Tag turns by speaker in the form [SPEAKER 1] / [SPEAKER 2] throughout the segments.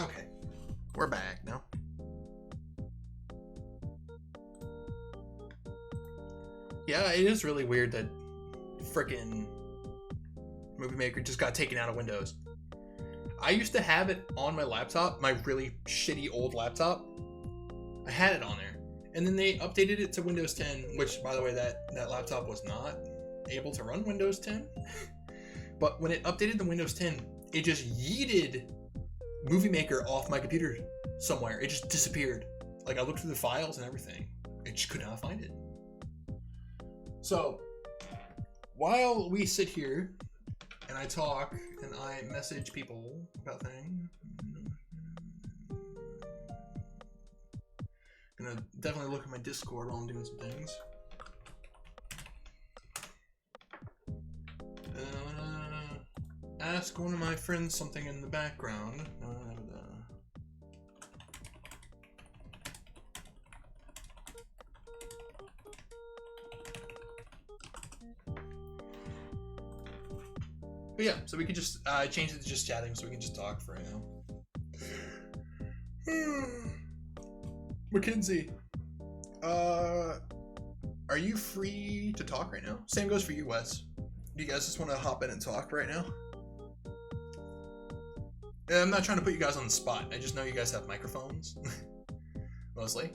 [SPEAKER 1] Okay, we're back now. Yeah, it is really weird that frickin' Movie Maker just got taken out of Windows. I used to have it on my laptop, my really shitty old laptop. I had it on there. And then they updated it to Windows 10, which, by the way, that laptop was not able to run Windows 10. But when it updated to Windows 10, it just yeeted Movie Maker off my computer somewhere. It just disappeared. Like, I looked through the files and everything. I just could not find it. So, while we sit here and I talk and I message people about things, I'm gonna definitely look at my Discord while I'm doing some things. Ask one of my friends something in the background. But yeah, so we can just change it to just chatting so we can just talk for right now. Mackenzie, are you free to talk right now? Same goes for you, Wes. Do you guys just want to hop in and talk right now? I'm not trying to put you guys on the spot. I just know you guys have microphones. Mostly.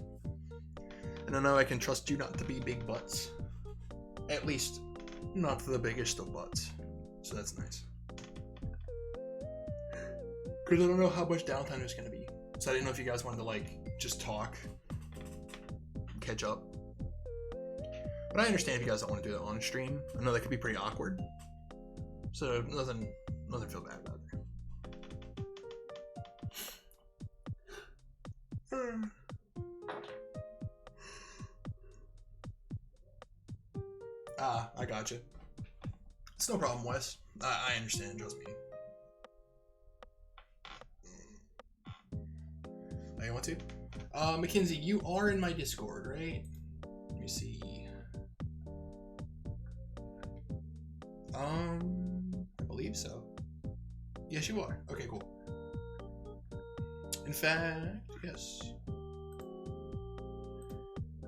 [SPEAKER 1] And I know I can trust you not to be big butts. At least, not the biggest of butts. So that's nice. Because I don't know how much downtime there's going to be. So I didn't know if you guys wanted to, like, just talk. Catch up. But I understand if you guys don't want to do it on stream. I know that could be pretty awkward. So nothing feel bad about it. I gotcha. It's no problem, Wes. I understand, trust me. Oh, you want to? Mackenzie, you are in my Discord, right? Let me see. I believe so. Yes, you are. Okay, cool. In fact, yes.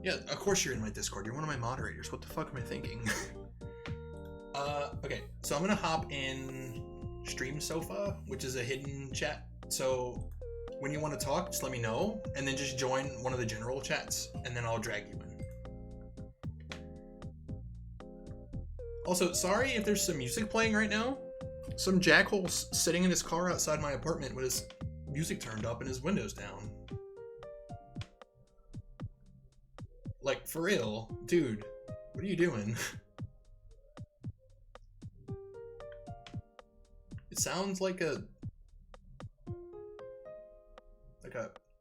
[SPEAKER 1] Yeah, of course you're in my Discord. You're one of my moderators. What the fuck am I thinking? Okay, so I'm gonna hop in Stream Sofa, which is a hidden chat. So when you want to talk, just let me know, and then just join one of the general chats, and then I'll drag you in. Also, sorry if there's some music playing right now. Some jackhole's sitting in his car outside my apartment with his music turned up and his windows down. Like, for real, dude, what are you doing? It sounds like a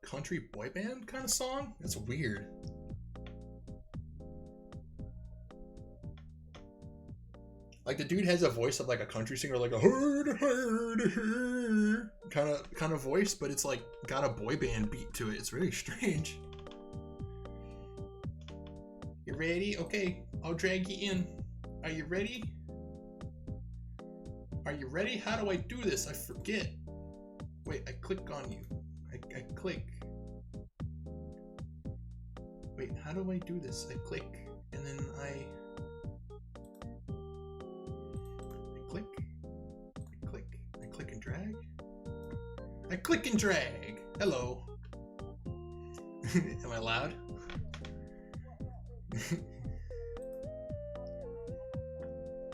[SPEAKER 1] country boy band kind of song. It's weird. Like, the dude has a voice of like a country singer, like a kind of voice, but it's like got a boy band beat to it. It's really strange. You ready? Okay, I'll drag you in. Are you ready? Are you ready? How do I do this? I forget. Wait, I click on you. I click. Wait, how do I do this? I click, and then I click. I click. I click and drag. I click and drag. Hello. Am I loud?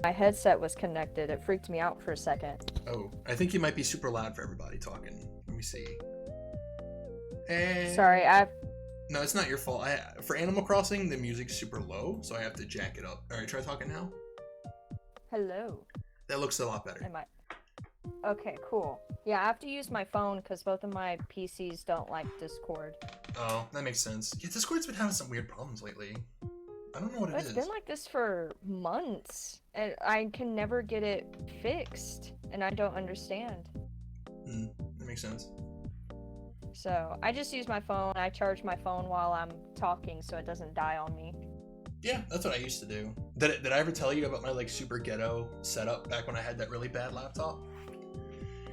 [SPEAKER 2] My headset was connected. It freaked me out for a second.
[SPEAKER 1] Oh, I think you might be super loud for everybody talking. Let me see. And...
[SPEAKER 2] Sorry,
[SPEAKER 1] No, it's not your fault. For Animal Crossing, the music's super low, so I have to jack it up. Alright, try talking now.
[SPEAKER 2] Hello.
[SPEAKER 1] That looks a lot better.
[SPEAKER 2] Okay, cool. Yeah, I have to use my phone because both of my PCs don't like Discord.
[SPEAKER 1] Oh, that makes sense. Yeah, Discord's been having some weird problems lately. I don't know what it is.
[SPEAKER 2] It's been like this for months, and I can never get it fixed, and I don't understand.
[SPEAKER 1] That makes sense.
[SPEAKER 2] So, I just use my phone. I charge my phone while I'm talking so it doesn't die on me.
[SPEAKER 1] Yeah, that's what I used to do. Did I ever tell you about my like super ghetto setup back when I had that really bad laptop?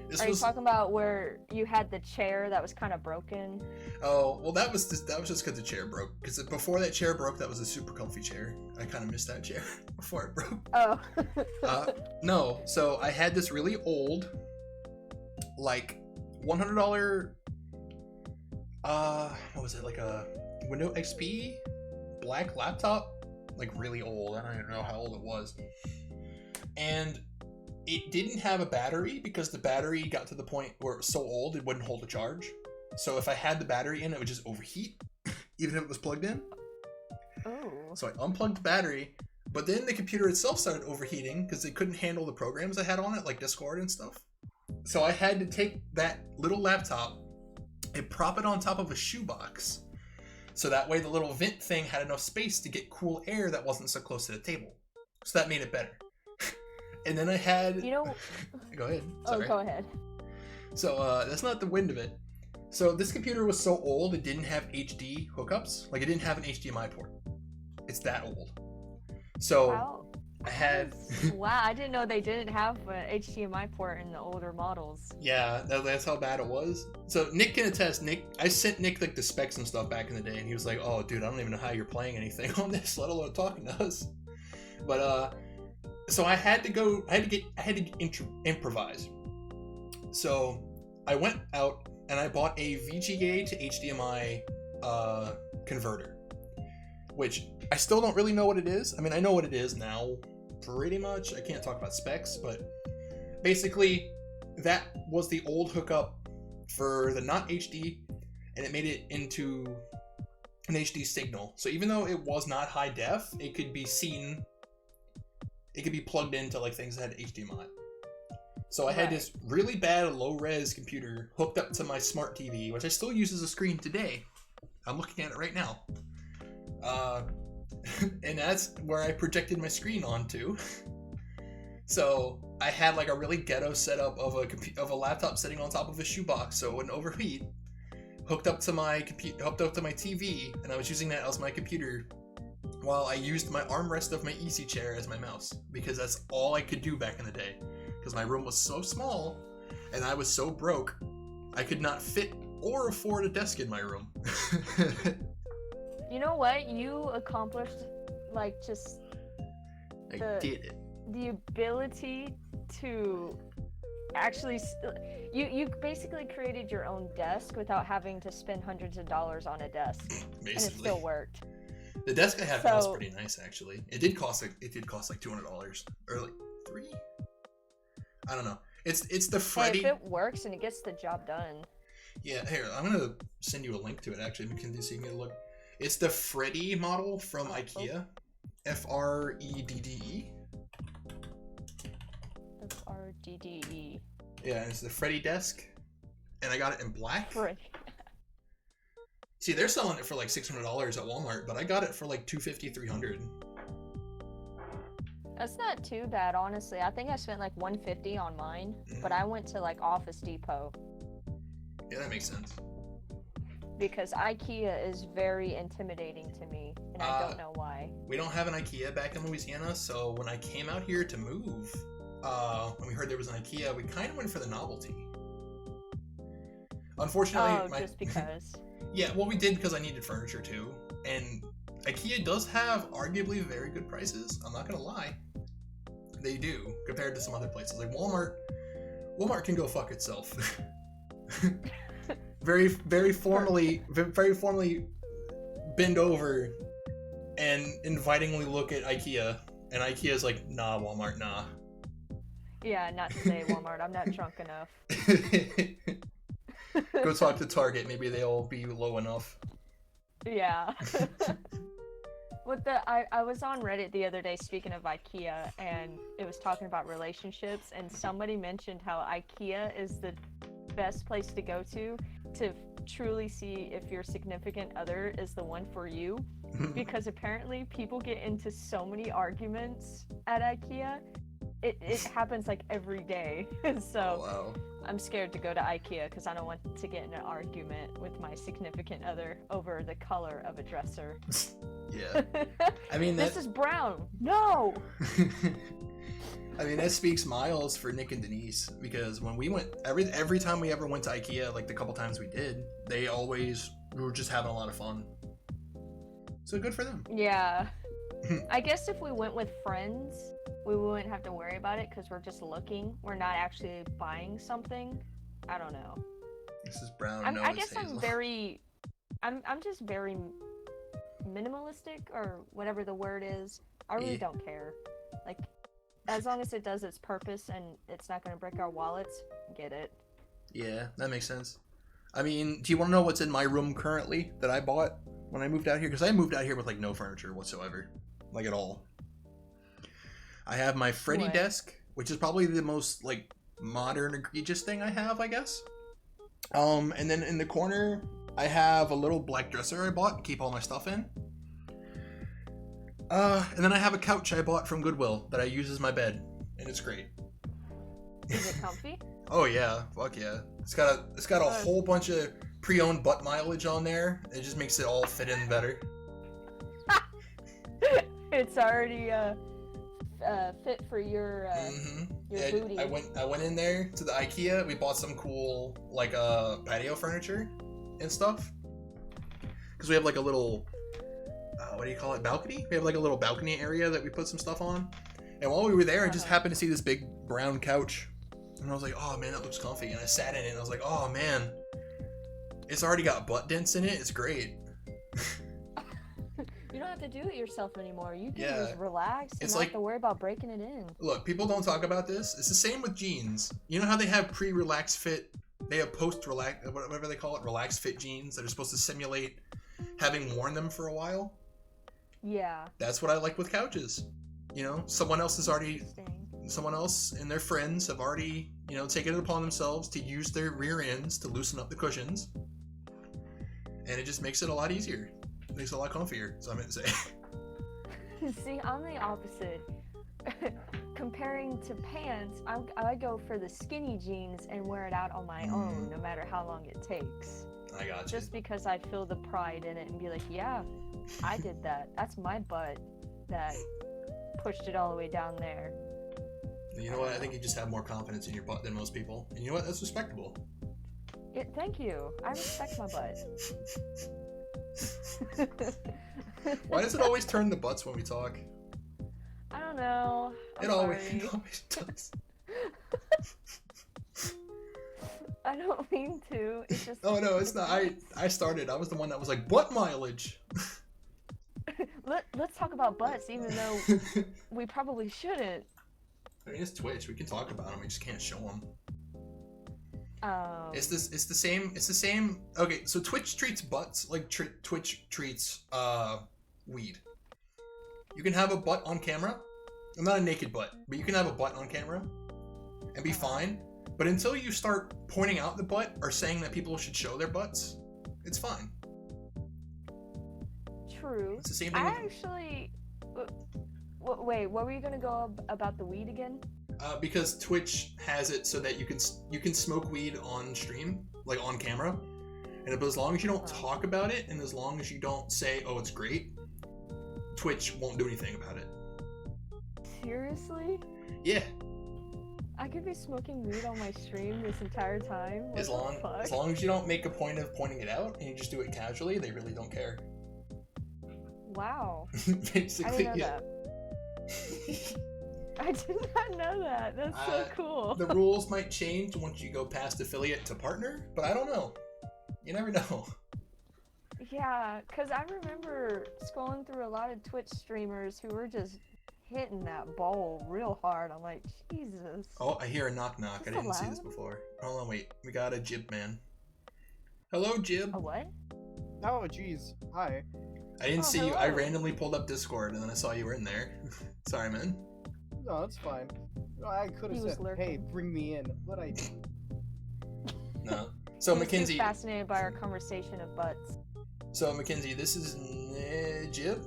[SPEAKER 1] This
[SPEAKER 2] Are you
[SPEAKER 1] was
[SPEAKER 2] talking about where you had the chair that was kind of broken?
[SPEAKER 1] Oh, well, that was just because the chair broke. Because before that chair broke, that was a super comfy chair. I kind of missed that chair before it broke.
[SPEAKER 2] Oh.
[SPEAKER 1] No, so I had this really old, like, $100, what was it, like a Windows XP black laptop? Like, really old. I don't even know how old it was. And it didn't have a battery because the battery got to the point where it was so old it wouldn't hold a charge. So if I had the battery in, it would just overheat, even if it was plugged in.
[SPEAKER 2] Oh.
[SPEAKER 1] So I unplugged the battery, but then the computer itself started overheating because it couldn't handle the programs I had on it, like Discord and stuff. So I had to take that little laptop and prop it on top of a shoebox. So that way the little vent thing had enough space to get cool air that wasn't so close to the table. So that made it better. And then I had...
[SPEAKER 2] You know...
[SPEAKER 1] Go ahead. Sorry.
[SPEAKER 2] Oh, go ahead.
[SPEAKER 1] So that's not the wind of it. So this computer was so old it didn't have HD hookups. Like, it didn't have an HDMI port. It's that old. So
[SPEAKER 2] Wow.
[SPEAKER 1] I had...
[SPEAKER 2] Wow, I didn't know they didn't have an HDMI port in the older models.
[SPEAKER 1] Yeah, that's how bad it was. So Nick can attest. I sent Nick like the specs and stuff back in the day, and he was like, "Oh, dude, I don't even know how you're playing anything on this, let alone talking to us." But so I had to improvise. So I went out and I bought a VGA to HDMI converter, which I still don't really know what it is. I mean, I know what it is now, pretty much. I can't talk about specs, but basically that was the old hookup for the not HD, and it made it into an HD signal. So even though it was not high def, it could be seen, it could be plugged into like things that had HDMI. So I had this really bad low-res computer hooked up to my smart TV, which I still use as a screen today. I'm looking at it right now. And that's where I projected my screen onto. So I had like a really ghetto setup of a laptop sitting on top of a shoebox so it wouldn't overheat, hooked up to my TV, and I was using that as my computer while I used my armrest of my easy chair as my mouse, because that's all I could do back in the day, because my room was so small and I was so broke I could not fit or afford a desk in my room.
[SPEAKER 2] You know what? You accomplished, like, just
[SPEAKER 1] I did it.
[SPEAKER 2] the ability to actually... You basically created your own desk without having to spend hundreds of dollars on a desk.
[SPEAKER 1] Basically.
[SPEAKER 2] And it still worked.
[SPEAKER 1] The desk I have now is pretty nice, actually. It did cost like $200 or like $3. I don't know. It's the Freddy.
[SPEAKER 2] Hey, if it works and it gets the job done.
[SPEAKER 1] Yeah, here, I'm gonna send you a link to it, actually, so you can look. It's the Freddy model from IKEA. F-R-E-D-D-E.
[SPEAKER 2] F-R-D-D-E.
[SPEAKER 1] Yeah, it's the Freddy desk. And I got it in black.
[SPEAKER 2] Freddy.
[SPEAKER 1] See, they're selling it for like $600 at Walmart, but I got it for like $250, $300.
[SPEAKER 2] That's not too bad, honestly. I think I spent like $150 on mine, but I went to like Office Depot.
[SPEAKER 1] Yeah, that makes sense.
[SPEAKER 2] Because IKEA is very intimidating to me, and I don't know why.
[SPEAKER 1] We don't have an IKEA back in Louisiana, so when I came out here to move, when we heard there was an IKEA, we kind of went for the novelty. Unfortunately,
[SPEAKER 2] just because.
[SPEAKER 1] Yeah, well, we did because I needed furniture too, and IKEA does have arguably very good prices. I'm not gonna lie, they do compared to some other places like Walmart. Walmart can go fuck itself. very formally bend over and invitingly look at IKEA, and IKEA's like, nah, Walmart, nah.
[SPEAKER 2] Yeah, not today, Walmart. I'm not drunk enough.
[SPEAKER 1] Go talk to Target. Maybe they'll be low enough.
[SPEAKER 2] Yeah. I was on Reddit the other day, speaking of IKEA, and it was talking about relationships, and somebody mentioned how IKEA is the best place to go to truly see if your significant other is the one for you, because apparently people get into so many arguments at IKEA. it happens like every day. So
[SPEAKER 1] Wow.
[SPEAKER 2] I'm scared to go to IKEA because I don't want to get in an argument with my significant other over the color of a dresser.
[SPEAKER 1] Yeah. I mean,
[SPEAKER 2] this is brown. No.
[SPEAKER 1] I mean, that speaks miles for Nick and Denise, because when we went, every time we ever went to IKEA, like the couple times we did, we were just having a lot of fun. So good for them.
[SPEAKER 2] Yeah. I guess if we went with friends, we wouldn't have to worry about it because we're just looking. We're not actually buying something. I don't know.
[SPEAKER 1] This is brown.
[SPEAKER 2] I guess I'm just very minimalistic, or whatever the word is. I really don't care. Like, as long as it does its purpose and it's not going to break our wallets, get it.
[SPEAKER 1] Yeah, that makes sense. I mean, do you want to know what's in my room currently that I bought when I moved out here? Because I moved out here with like no furniture whatsoever, like at all. I have my Freddy
[SPEAKER 2] What?
[SPEAKER 1] desk, which is probably the most like modern, egregious thing I have, I guess. And then in the corner, I have a little black dresser I bought to keep all my stuff in. And then I have a couch I bought from Goodwill that I use as my bed, and it's great.
[SPEAKER 2] Is it comfy?
[SPEAKER 1] Oh yeah, fuck yeah. It's got a whole bunch of pre-owned butt mileage on there. It just makes it all fit in better.
[SPEAKER 2] It's already fit for your booty.
[SPEAKER 1] I went in there to the IKEA. We bought some cool like patio furniture and stuff, because we have like a little what do you call it, balcony? We have like a little balcony area that we put some stuff on. And while we were there, I just happened to see this big brown couch, and I was like, oh man, that looks comfy. And I sat in it and I was like, oh man, it's already got butt dents in it. It's great.
[SPEAKER 2] You don't have to do it yourself anymore. You can
[SPEAKER 1] Yeah.
[SPEAKER 2] just relax and
[SPEAKER 1] It's
[SPEAKER 2] not
[SPEAKER 1] like-
[SPEAKER 2] have to worry about breaking it in.
[SPEAKER 1] Look, people don't talk about this. It's the same with jeans. You know how they have pre-relax fit? They have post-relax, whatever they call it, relax fit jeans that are supposed to simulate having worn them for a while?
[SPEAKER 2] Yeah.
[SPEAKER 1] That's what I like with couches. You know, someone else
[SPEAKER 2] Interesting.
[SPEAKER 1] and their friends have already, taken it upon themselves to use their rear ends to loosen up the cushions. And it just makes it a lot easier. It makes it a lot comfier, so I meant to say.
[SPEAKER 2] See, I'm the opposite. Comparing to pants, I go for the skinny jeans and wear it out on my own, no matter how long it takes.
[SPEAKER 1] I got you.
[SPEAKER 2] Just because I feel the pride in it and be like, yeah, I did that. That's my butt that pushed it all the way down there.
[SPEAKER 1] You know what? I think you just have more confidence in your butt than most people. And you know what? That's respectable.
[SPEAKER 2] Thank you. I respect my butt.
[SPEAKER 1] Why does it always turn the butts when we talk?
[SPEAKER 2] I don't know.
[SPEAKER 1] It always does.
[SPEAKER 2] I don't mean to. It's just.
[SPEAKER 1] Oh no, it's not. I started. I was the one that was like, butt mileage.
[SPEAKER 2] Let's talk about butts, even though we probably shouldn't.
[SPEAKER 1] I mean, it's Twitch. We can talk about them. We just can't show them.
[SPEAKER 2] Oh.
[SPEAKER 1] It's the same. Okay, so Twitch treats butts like Twitch treats weed. You can have a butt on camera. I'm not a naked butt, but you can have a butt on camera and be fine. But until you start pointing out the butt or saying that people should show their butts, it's fine.
[SPEAKER 2] True.
[SPEAKER 1] It's the same thing.
[SPEAKER 2] Actually, wait. What were you gonna go about the weed again?
[SPEAKER 1] Because Twitch has it so that you can smoke weed on stream, like on camera, but as long as you don't talk about it and as long as you don't say, "Oh, it's great," Twitch won't do anything about it.
[SPEAKER 2] Seriously?
[SPEAKER 1] Yeah.
[SPEAKER 2] I could be smoking weed on my stream this entire time. What
[SPEAKER 1] As long as you don't make a point of pointing it out and you just do it casually, they really don't care.
[SPEAKER 2] Wow.
[SPEAKER 1] Basically,
[SPEAKER 2] I didn't know that. I did not know that. That's so cool.
[SPEAKER 1] The rules might change once you go past affiliate to partner, but I don't know. You never know.
[SPEAKER 2] Yeah, because I remember scrolling through a lot of Twitch streamers who were just hitting that bowl real hard. I'm like, Jesus.
[SPEAKER 1] Oh, I hear a knock knock. I didn't see this before. Hold on, wait. We got a Jib man. Hello, Jib.
[SPEAKER 2] A what?
[SPEAKER 3] Oh, jeez. Hi.
[SPEAKER 1] I didn't see you. I
[SPEAKER 2] hello.
[SPEAKER 1] randomly pulled up Discord and then I saw you were in there. Sorry, man.
[SPEAKER 3] No, it's fine. I could
[SPEAKER 2] He
[SPEAKER 3] have
[SPEAKER 2] was
[SPEAKER 3] said,
[SPEAKER 2] lurking.
[SPEAKER 3] hey, bring me in. But I
[SPEAKER 1] No. So
[SPEAKER 2] He was too
[SPEAKER 1] Mackenzie.
[SPEAKER 2] fascinated by our conversation of butts.
[SPEAKER 1] So Mackenzie, this is Jib.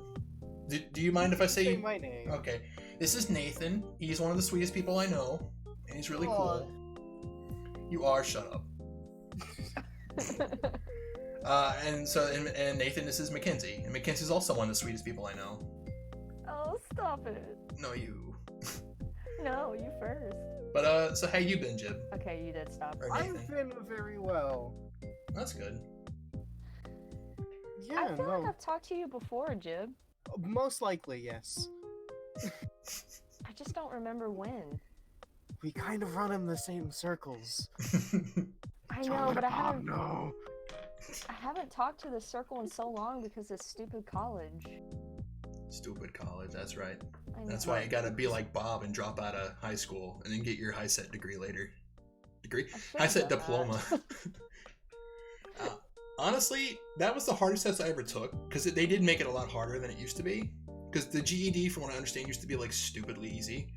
[SPEAKER 1] Do you mind if I say
[SPEAKER 3] say my name.
[SPEAKER 1] Okay. This is Nathan. He's one of the sweetest people I know, and he's really
[SPEAKER 3] Aw.
[SPEAKER 1] cool. You are. Shut up. And Nathan, this is Mackenzie, and Mackenzie's also one of the sweetest people I know.
[SPEAKER 2] Oh, stop it.
[SPEAKER 1] No, you.
[SPEAKER 2] No, you first.
[SPEAKER 1] But so how you been, Jib?
[SPEAKER 2] Okay, you did stop.
[SPEAKER 1] Or
[SPEAKER 3] I've
[SPEAKER 1] Nathan?
[SPEAKER 3] been very well.
[SPEAKER 1] That's good.
[SPEAKER 3] Yeah,
[SPEAKER 2] I feel
[SPEAKER 3] no.
[SPEAKER 2] like I've talked to you before, Jib.
[SPEAKER 3] Most likely, yes.
[SPEAKER 2] I just don't remember when.
[SPEAKER 3] We kind of run in the same circles.
[SPEAKER 2] I know, but I haven't.
[SPEAKER 3] No.
[SPEAKER 2] I haven't talked to the circle in so long because of stupid college.
[SPEAKER 1] Stupid college. That's right.
[SPEAKER 2] I know.
[SPEAKER 1] That's why you gotta be like Bob and drop out of high school and then get your high set degree later. High set
[SPEAKER 2] done
[SPEAKER 1] diploma. Honestly, that was the hardest test I ever took because they did make it a lot harder than it used to be. Because the GED, from what I understand, used to be like stupidly easy.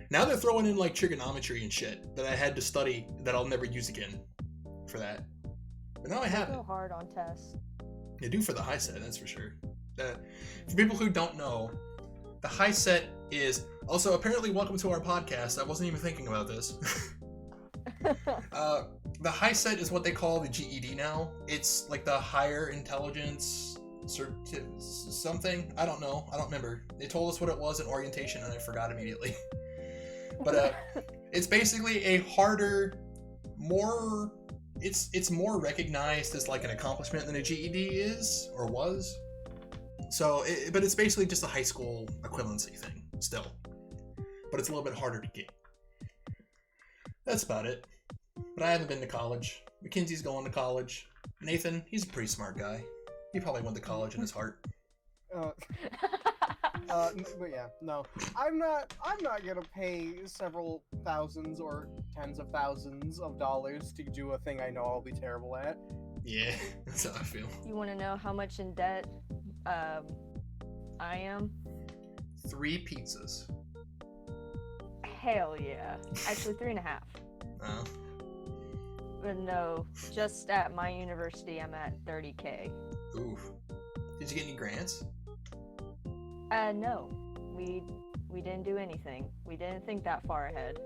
[SPEAKER 1] Now they're throwing in like trigonometry and shit that I had to study that I'll never use again for that. But now I have
[SPEAKER 2] They
[SPEAKER 1] it.
[SPEAKER 2] go hard on tests.
[SPEAKER 1] They do for the high set, that's for sure. For people who don't know, the high set is also apparently welcome to our podcast. I wasn't even thinking about this. The high set is what they call the GED now. It's like the higher intelligence something. I don't know. I don't remember. They told us what it was in orientation and I forgot immediately. But it's basically a harder, more. It's more recognized as like an accomplishment than a GED is or was. So, but it's basically just a high school equivalency thing still. But it's a little bit harder to get. That's about it. But I haven't been to college. Mackenzie's going to college. Nathan, he's a pretty smart guy. He probably went to college in his heart.
[SPEAKER 3] But yeah, no. I'm not gonna pay several thousands or tens of thousands of dollars to do a thing I know I'll be terrible at.
[SPEAKER 1] Yeah, that's how I feel.
[SPEAKER 2] You want to know how much in debt I am?
[SPEAKER 1] 3 pizzas.
[SPEAKER 2] Hell yeah. Actually, 3.5.
[SPEAKER 1] Oh.
[SPEAKER 2] But no, just at my university, I'm at 30K.
[SPEAKER 1] Oof. Did you get any grants?
[SPEAKER 2] No. We didn't do anything. We didn't think that far ahead.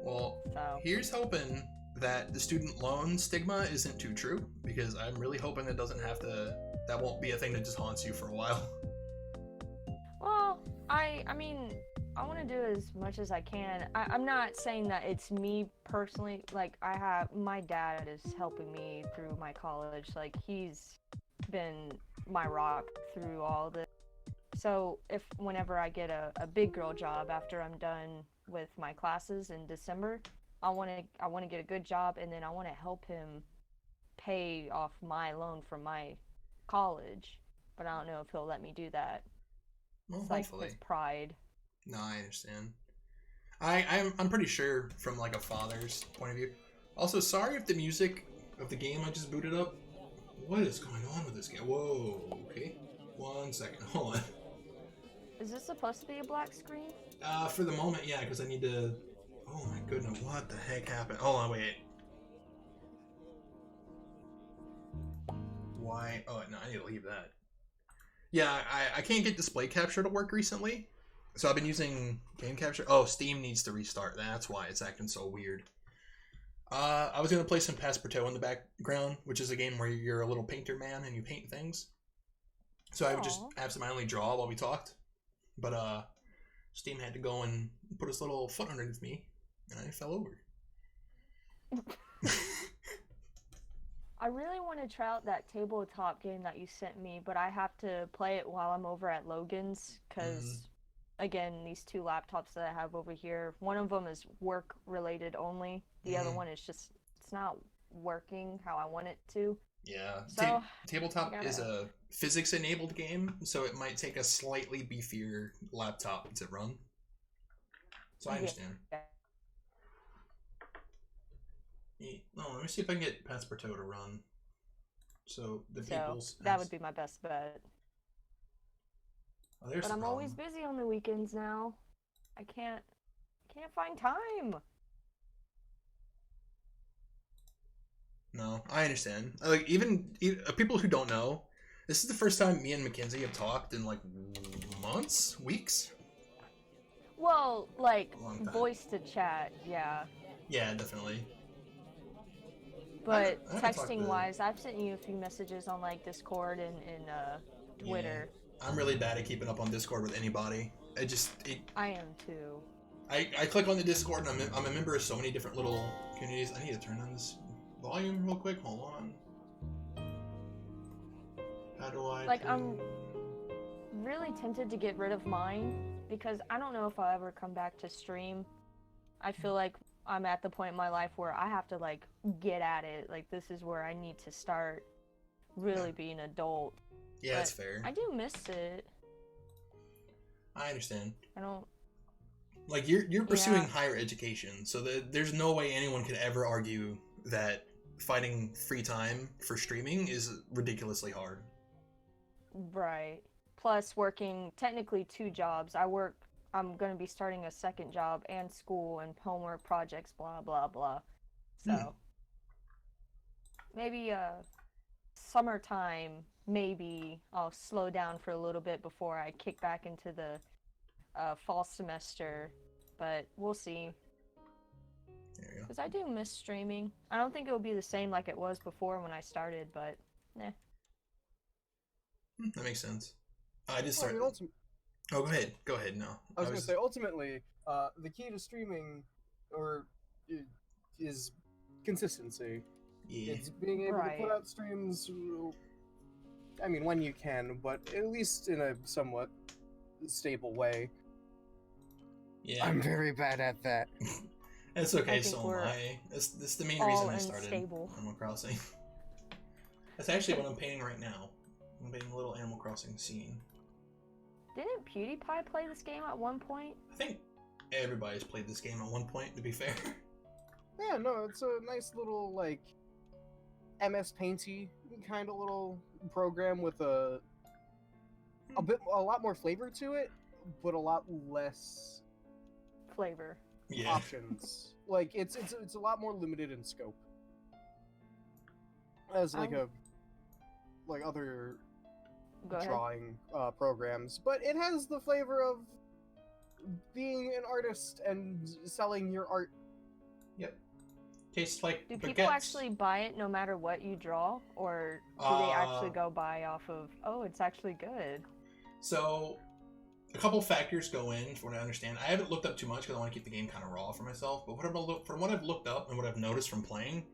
[SPEAKER 1] Well,
[SPEAKER 2] So
[SPEAKER 1] here's hoping that the student loan stigma isn't too true, because I'm really hoping that won't be a thing that just haunts you for a while.
[SPEAKER 2] well, I mean, I want to do as much as I can. I'm not saying that it's me personally. Like, my dad is helping me through my college. Like, he's been my rock through all this. So whenever I get a big girl job after I'm done with my classes in December, I want to get a good job, and then I want to help him pay off my loan from my college. But I don't know if he'll let me do that.
[SPEAKER 1] Well,
[SPEAKER 2] It's like
[SPEAKER 1] hopefully.
[SPEAKER 2] his pride.
[SPEAKER 1] No, I understand. I'm pretty sure from like a father's point of view. Also, sorry if the music of the game I just booted up. What is going on with this game? Whoa. Okay. 1 second. Hold on.
[SPEAKER 2] Is this supposed to be a black screen?
[SPEAKER 1] For the moment, yeah, because I need to. Oh my goodness, what the heck happened? Hold on, wait. Why? Oh no, I need to leave that. Yeah, I can't get display capture to work recently, so I've been using game capture. Oh, Steam needs to restart. That's why it's acting so weird. I was gonna play some Passepartout in the background, which is a game where you're a little painter man and you paint things. So I would just absentmindedly draw while we talked, but Steam had to go and put his little foot underneath me, and I fell over.
[SPEAKER 2] I really want to try out that tabletop game that you sent me, but I have to play it while I'm over at Logan's, because, again, these 2 laptops that I have over here, one of them is work-related only. The other one is just, it's not working how I want it to.
[SPEAKER 1] Yeah,
[SPEAKER 2] So,
[SPEAKER 1] tabletop is a physics-enabled game, so it might take a slightly beefier laptop to run. So I understand.
[SPEAKER 2] Yeah.
[SPEAKER 1] Let me see if I can get Passepartout to run. So the people's.
[SPEAKER 2] That would be my best bet.
[SPEAKER 1] Oh, there's
[SPEAKER 2] But
[SPEAKER 1] the
[SPEAKER 2] I'm
[SPEAKER 1] problem.
[SPEAKER 2] always busy on the weekends now. I can't find time.
[SPEAKER 1] No, I understand. Like even people who don't know, this is the first time me and Mackenzie have talked in like months, weeks.
[SPEAKER 2] Well, like
[SPEAKER 1] Long time.
[SPEAKER 2] voice to chat, yeah.
[SPEAKER 1] Yeah, definitely.
[SPEAKER 2] But
[SPEAKER 1] I haven't talked
[SPEAKER 2] texting
[SPEAKER 1] to-
[SPEAKER 2] wise, I've sent you a few messages on like Discord and Twitter.
[SPEAKER 1] Yeah. I'm really bad at keeping up on Discord with anybody.
[SPEAKER 2] I am too.
[SPEAKER 1] I click on the Discord and I'm a member of so many different little communities. I need to turn on this volume real quick. Hold on. How do I?
[SPEAKER 2] Like, I'm really tempted to get rid of mine because I don't know if I'll ever come back to stream. I feel like I'm at the point in my life where I have to like get at it. Like, this is where I need to start really being adult.
[SPEAKER 1] Yeah,
[SPEAKER 2] But
[SPEAKER 1] that's fair.
[SPEAKER 2] I do miss it.
[SPEAKER 1] I understand.
[SPEAKER 2] I don't.
[SPEAKER 1] Like you're pursuing
[SPEAKER 2] Yeah.
[SPEAKER 1] higher education, so there's no way anyone could ever argue that finding free time for streaming is ridiculously hard.
[SPEAKER 2] Right. Plus, working technically 2 jobs. I'm going to be starting a second job and school and homework projects, blah, blah, blah. So, maybe summertime, maybe I'll slow down for a little bit before I kick back into the fall semester. But we'll see.
[SPEAKER 1] There you go.
[SPEAKER 2] Because I do miss streaming. I don't think it'll be the same like it was before when I started, but nah.
[SPEAKER 1] That makes sense. I just
[SPEAKER 3] Well, I
[SPEAKER 1] started.
[SPEAKER 3] mean,
[SPEAKER 1] Oh, go ahead. Go ahead. No,
[SPEAKER 3] I was gonna say, ultimately, the key to streaming, is consistency.
[SPEAKER 1] Yeah.
[SPEAKER 3] It's being able to put
[SPEAKER 2] Right.
[SPEAKER 3] out streams. I mean, when you can, but at least in a somewhat stable way.
[SPEAKER 1] Yeah.
[SPEAKER 3] I'm very bad at that.
[SPEAKER 1] That's okay.
[SPEAKER 2] I think
[SPEAKER 1] So am
[SPEAKER 2] we're
[SPEAKER 1] I. That's the main
[SPEAKER 2] all
[SPEAKER 1] reason I started
[SPEAKER 2] unstable.
[SPEAKER 1] Animal Crossing. That's actually what I'm painting right now. I'm painting a little Animal Crossing scene.
[SPEAKER 2] Didn't PewDiePie play this game at one point?
[SPEAKER 1] I think everybody's played this game at one point. To be fair.
[SPEAKER 3] Yeah, no, it's a nice little like MS Painty kind of little program with a lot more flavor to it, but a lot less
[SPEAKER 2] Flavor.
[SPEAKER 1] Yeah.
[SPEAKER 3] options. Like it's a lot more limited in scope as like other
[SPEAKER 2] Go ahead.
[SPEAKER 3] drawing programs, but it has the flavor of being an artist and selling your art.
[SPEAKER 1] Yep. Tastes like
[SPEAKER 2] Do
[SPEAKER 1] baguettes.
[SPEAKER 2] people actually buy it no matter what you draw? Or do they actually go buy off of, oh, it's actually good?
[SPEAKER 1] So, a couple factors go in for what I understand. I haven't looked up too much because I want to keep the game kind of raw for myself. But from what I've looked up and what I've noticed from playing,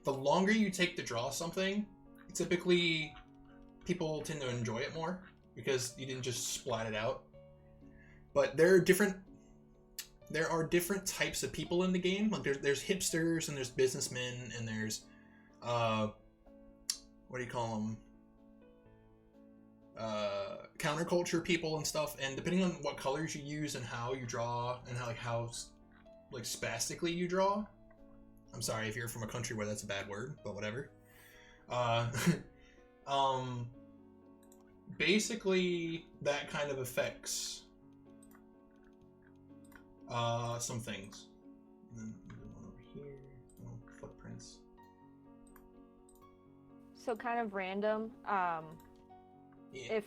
[SPEAKER 1] the longer you take to draw something, typically people tend to enjoy it more because you didn't just splat it out. But there are different types of people in the game. Like there's hipsters and there's businessmen and there's what do you call them? Counterculture people and stuff. And depending on what colors you use and how you draw and how spastically you draw. I'm sorry if you're from a country where that's a bad word, but whatever. Basically that kind of affects some things. And then one over here. Oh, footprints.
[SPEAKER 2] So kind of random.
[SPEAKER 1] Yeah.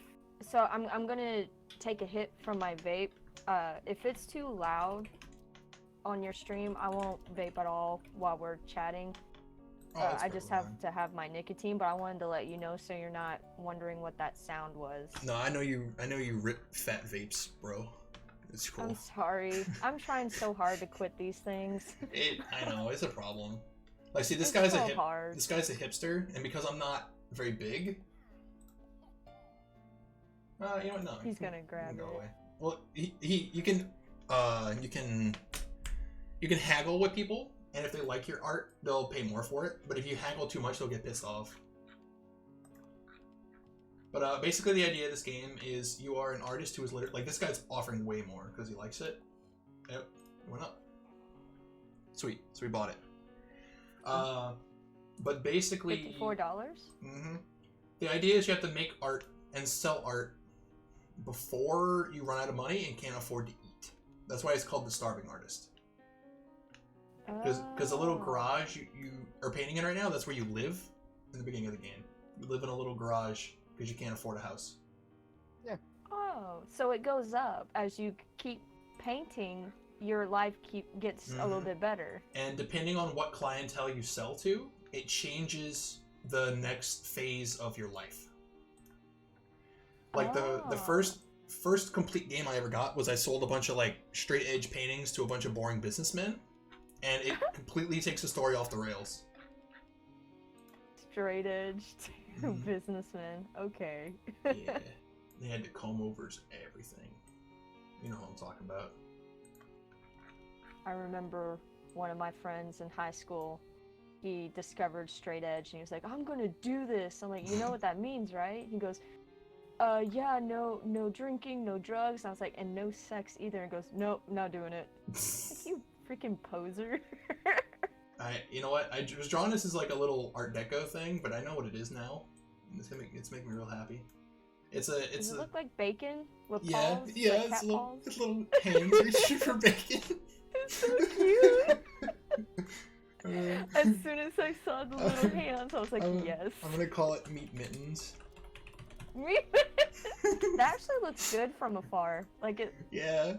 [SPEAKER 2] I'm gonna take a hit from my vape. If it's too loud on your stream, I won't vape at all while we're chatting.
[SPEAKER 1] That's
[SPEAKER 2] I just
[SPEAKER 1] perfectly
[SPEAKER 2] have to have my nicotine, but I wanted to let you know so you're not wondering what that sound was.
[SPEAKER 1] fine. No, I know you rip fat vapes, bro. It's cool.
[SPEAKER 2] I'm sorry. I'm trying so hard to quit these things.
[SPEAKER 1] I know, it's a problem. Like, see, this
[SPEAKER 2] It's
[SPEAKER 1] guy's
[SPEAKER 2] so
[SPEAKER 1] a
[SPEAKER 2] hard.
[SPEAKER 1] this guy's a hipster, and because I'm not very big, you know what? No,
[SPEAKER 2] He's gonna
[SPEAKER 1] you
[SPEAKER 2] grab
[SPEAKER 1] can go
[SPEAKER 2] it.
[SPEAKER 1] away. Well, you can haggle with people, and if they like your art, they'll pay more for it. But if you haggle too much, they'll get pissed off. But basically, the idea of this game is you are an artist who is literally like this guy's offering way more because he likes it. Yep, it went up. Sweet, so we bought it. But basically,
[SPEAKER 2] $54?
[SPEAKER 1] Mm-hmm. The idea is you have to make art and sell art before you run out of money and can't afford to eat. That's why it's called the starving artist. Because the little
[SPEAKER 2] Oh.
[SPEAKER 1] garage you are painting in right now, that's where you live in the beginning of the game. You live in a little garage because you can't afford a house.
[SPEAKER 2] Oh, Oh, so it goes up as you keep painting. Your life gets a little bit better.
[SPEAKER 1] And depending on what clientele you sell to, it changes the next phase of your life. Like the first complete game I ever got was I sold a bunch of like straight edge paintings to a bunch of boring businessmen, and it completely takes the story off the rails.
[SPEAKER 2] Straight edge to businessmen. Okay.
[SPEAKER 1] Yeah. They had to comb overs everything. You know what I'm talking about.
[SPEAKER 2] I remember one of my friends in high school, he discovered straight edge and he was like, I'm gonna do this. I'm like, you know what that means, right? He goes, yeah, no drinking, no drugs. And I was like, and no sex either. And he goes, nope, not doing it. Like, you freaking poser.
[SPEAKER 1] You know what? I was drawing this as like a little Art Deco thing, but I know what it is now. It's making me real happy. Does it
[SPEAKER 2] look like bacon with
[SPEAKER 1] yeah,
[SPEAKER 2] paws?
[SPEAKER 1] yeah,
[SPEAKER 2] like
[SPEAKER 1] it's little hands reaching for bacon.
[SPEAKER 2] It's so cute. As soon as I saw the little hands, I was like, yes.
[SPEAKER 1] I'm gonna call it Meat Mittens.
[SPEAKER 2] Meat Mittens. That actually looks good from afar. Like it.
[SPEAKER 1] Yeah.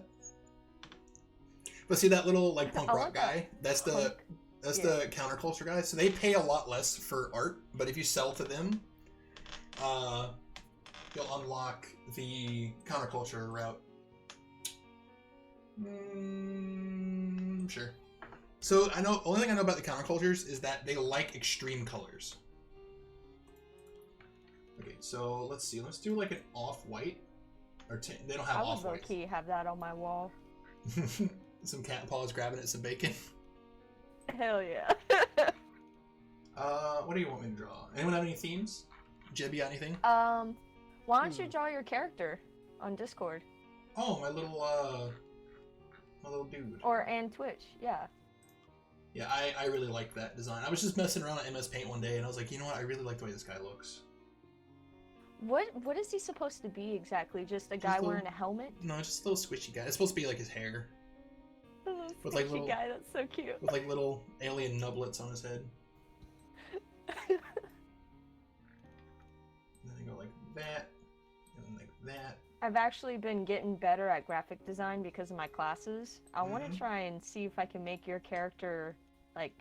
[SPEAKER 1] But see that little like punk rock guy? That's the counterculture guy. So they pay a lot less for art, but if you sell to them, you'll unlock the counterculture route. Sure. So only thing I know about the countercultures is that they like extreme colors. Okay, so let's see. Let's do like an off-white. They don't have off-white.
[SPEAKER 2] I would low-key have that on my wall.
[SPEAKER 1] Some cat paws grabbing at some bacon.
[SPEAKER 2] Hell yeah.
[SPEAKER 1] What do you want me to draw? Anyone have any themes? Jeb, you got anything?
[SPEAKER 2] Why don't you draw your character on Discord?
[SPEAKER 1] Oh, my little dude.
[SPEAKER 2] And Twitch, yeah.
[SPEAKER 1] Yeah, I really like that design. I was just messing around on MS Paint one day, and I was like, you know what? I really like the way this guy looks.
[SPEAKER 2] What is he supposed to be exactly? Just a guy wearing a helmet?
[SPEAKER 1] No, just a little squishy guy. It's supposed to be like his hair.
[SPEAKER 2] A little
[SPEAKER 1] with
[SPEAKER 2] squishy
[SPEAKER 1] like little
[SPEAKER 2] guy, that's so cute.
[SPEAKER 1] With like little alien nublets on his head. And then I go like that, and then like that.
[SPEAKER 2] I've actually been getting better at graphic design because of my classes. I want to try and see if I can make your character like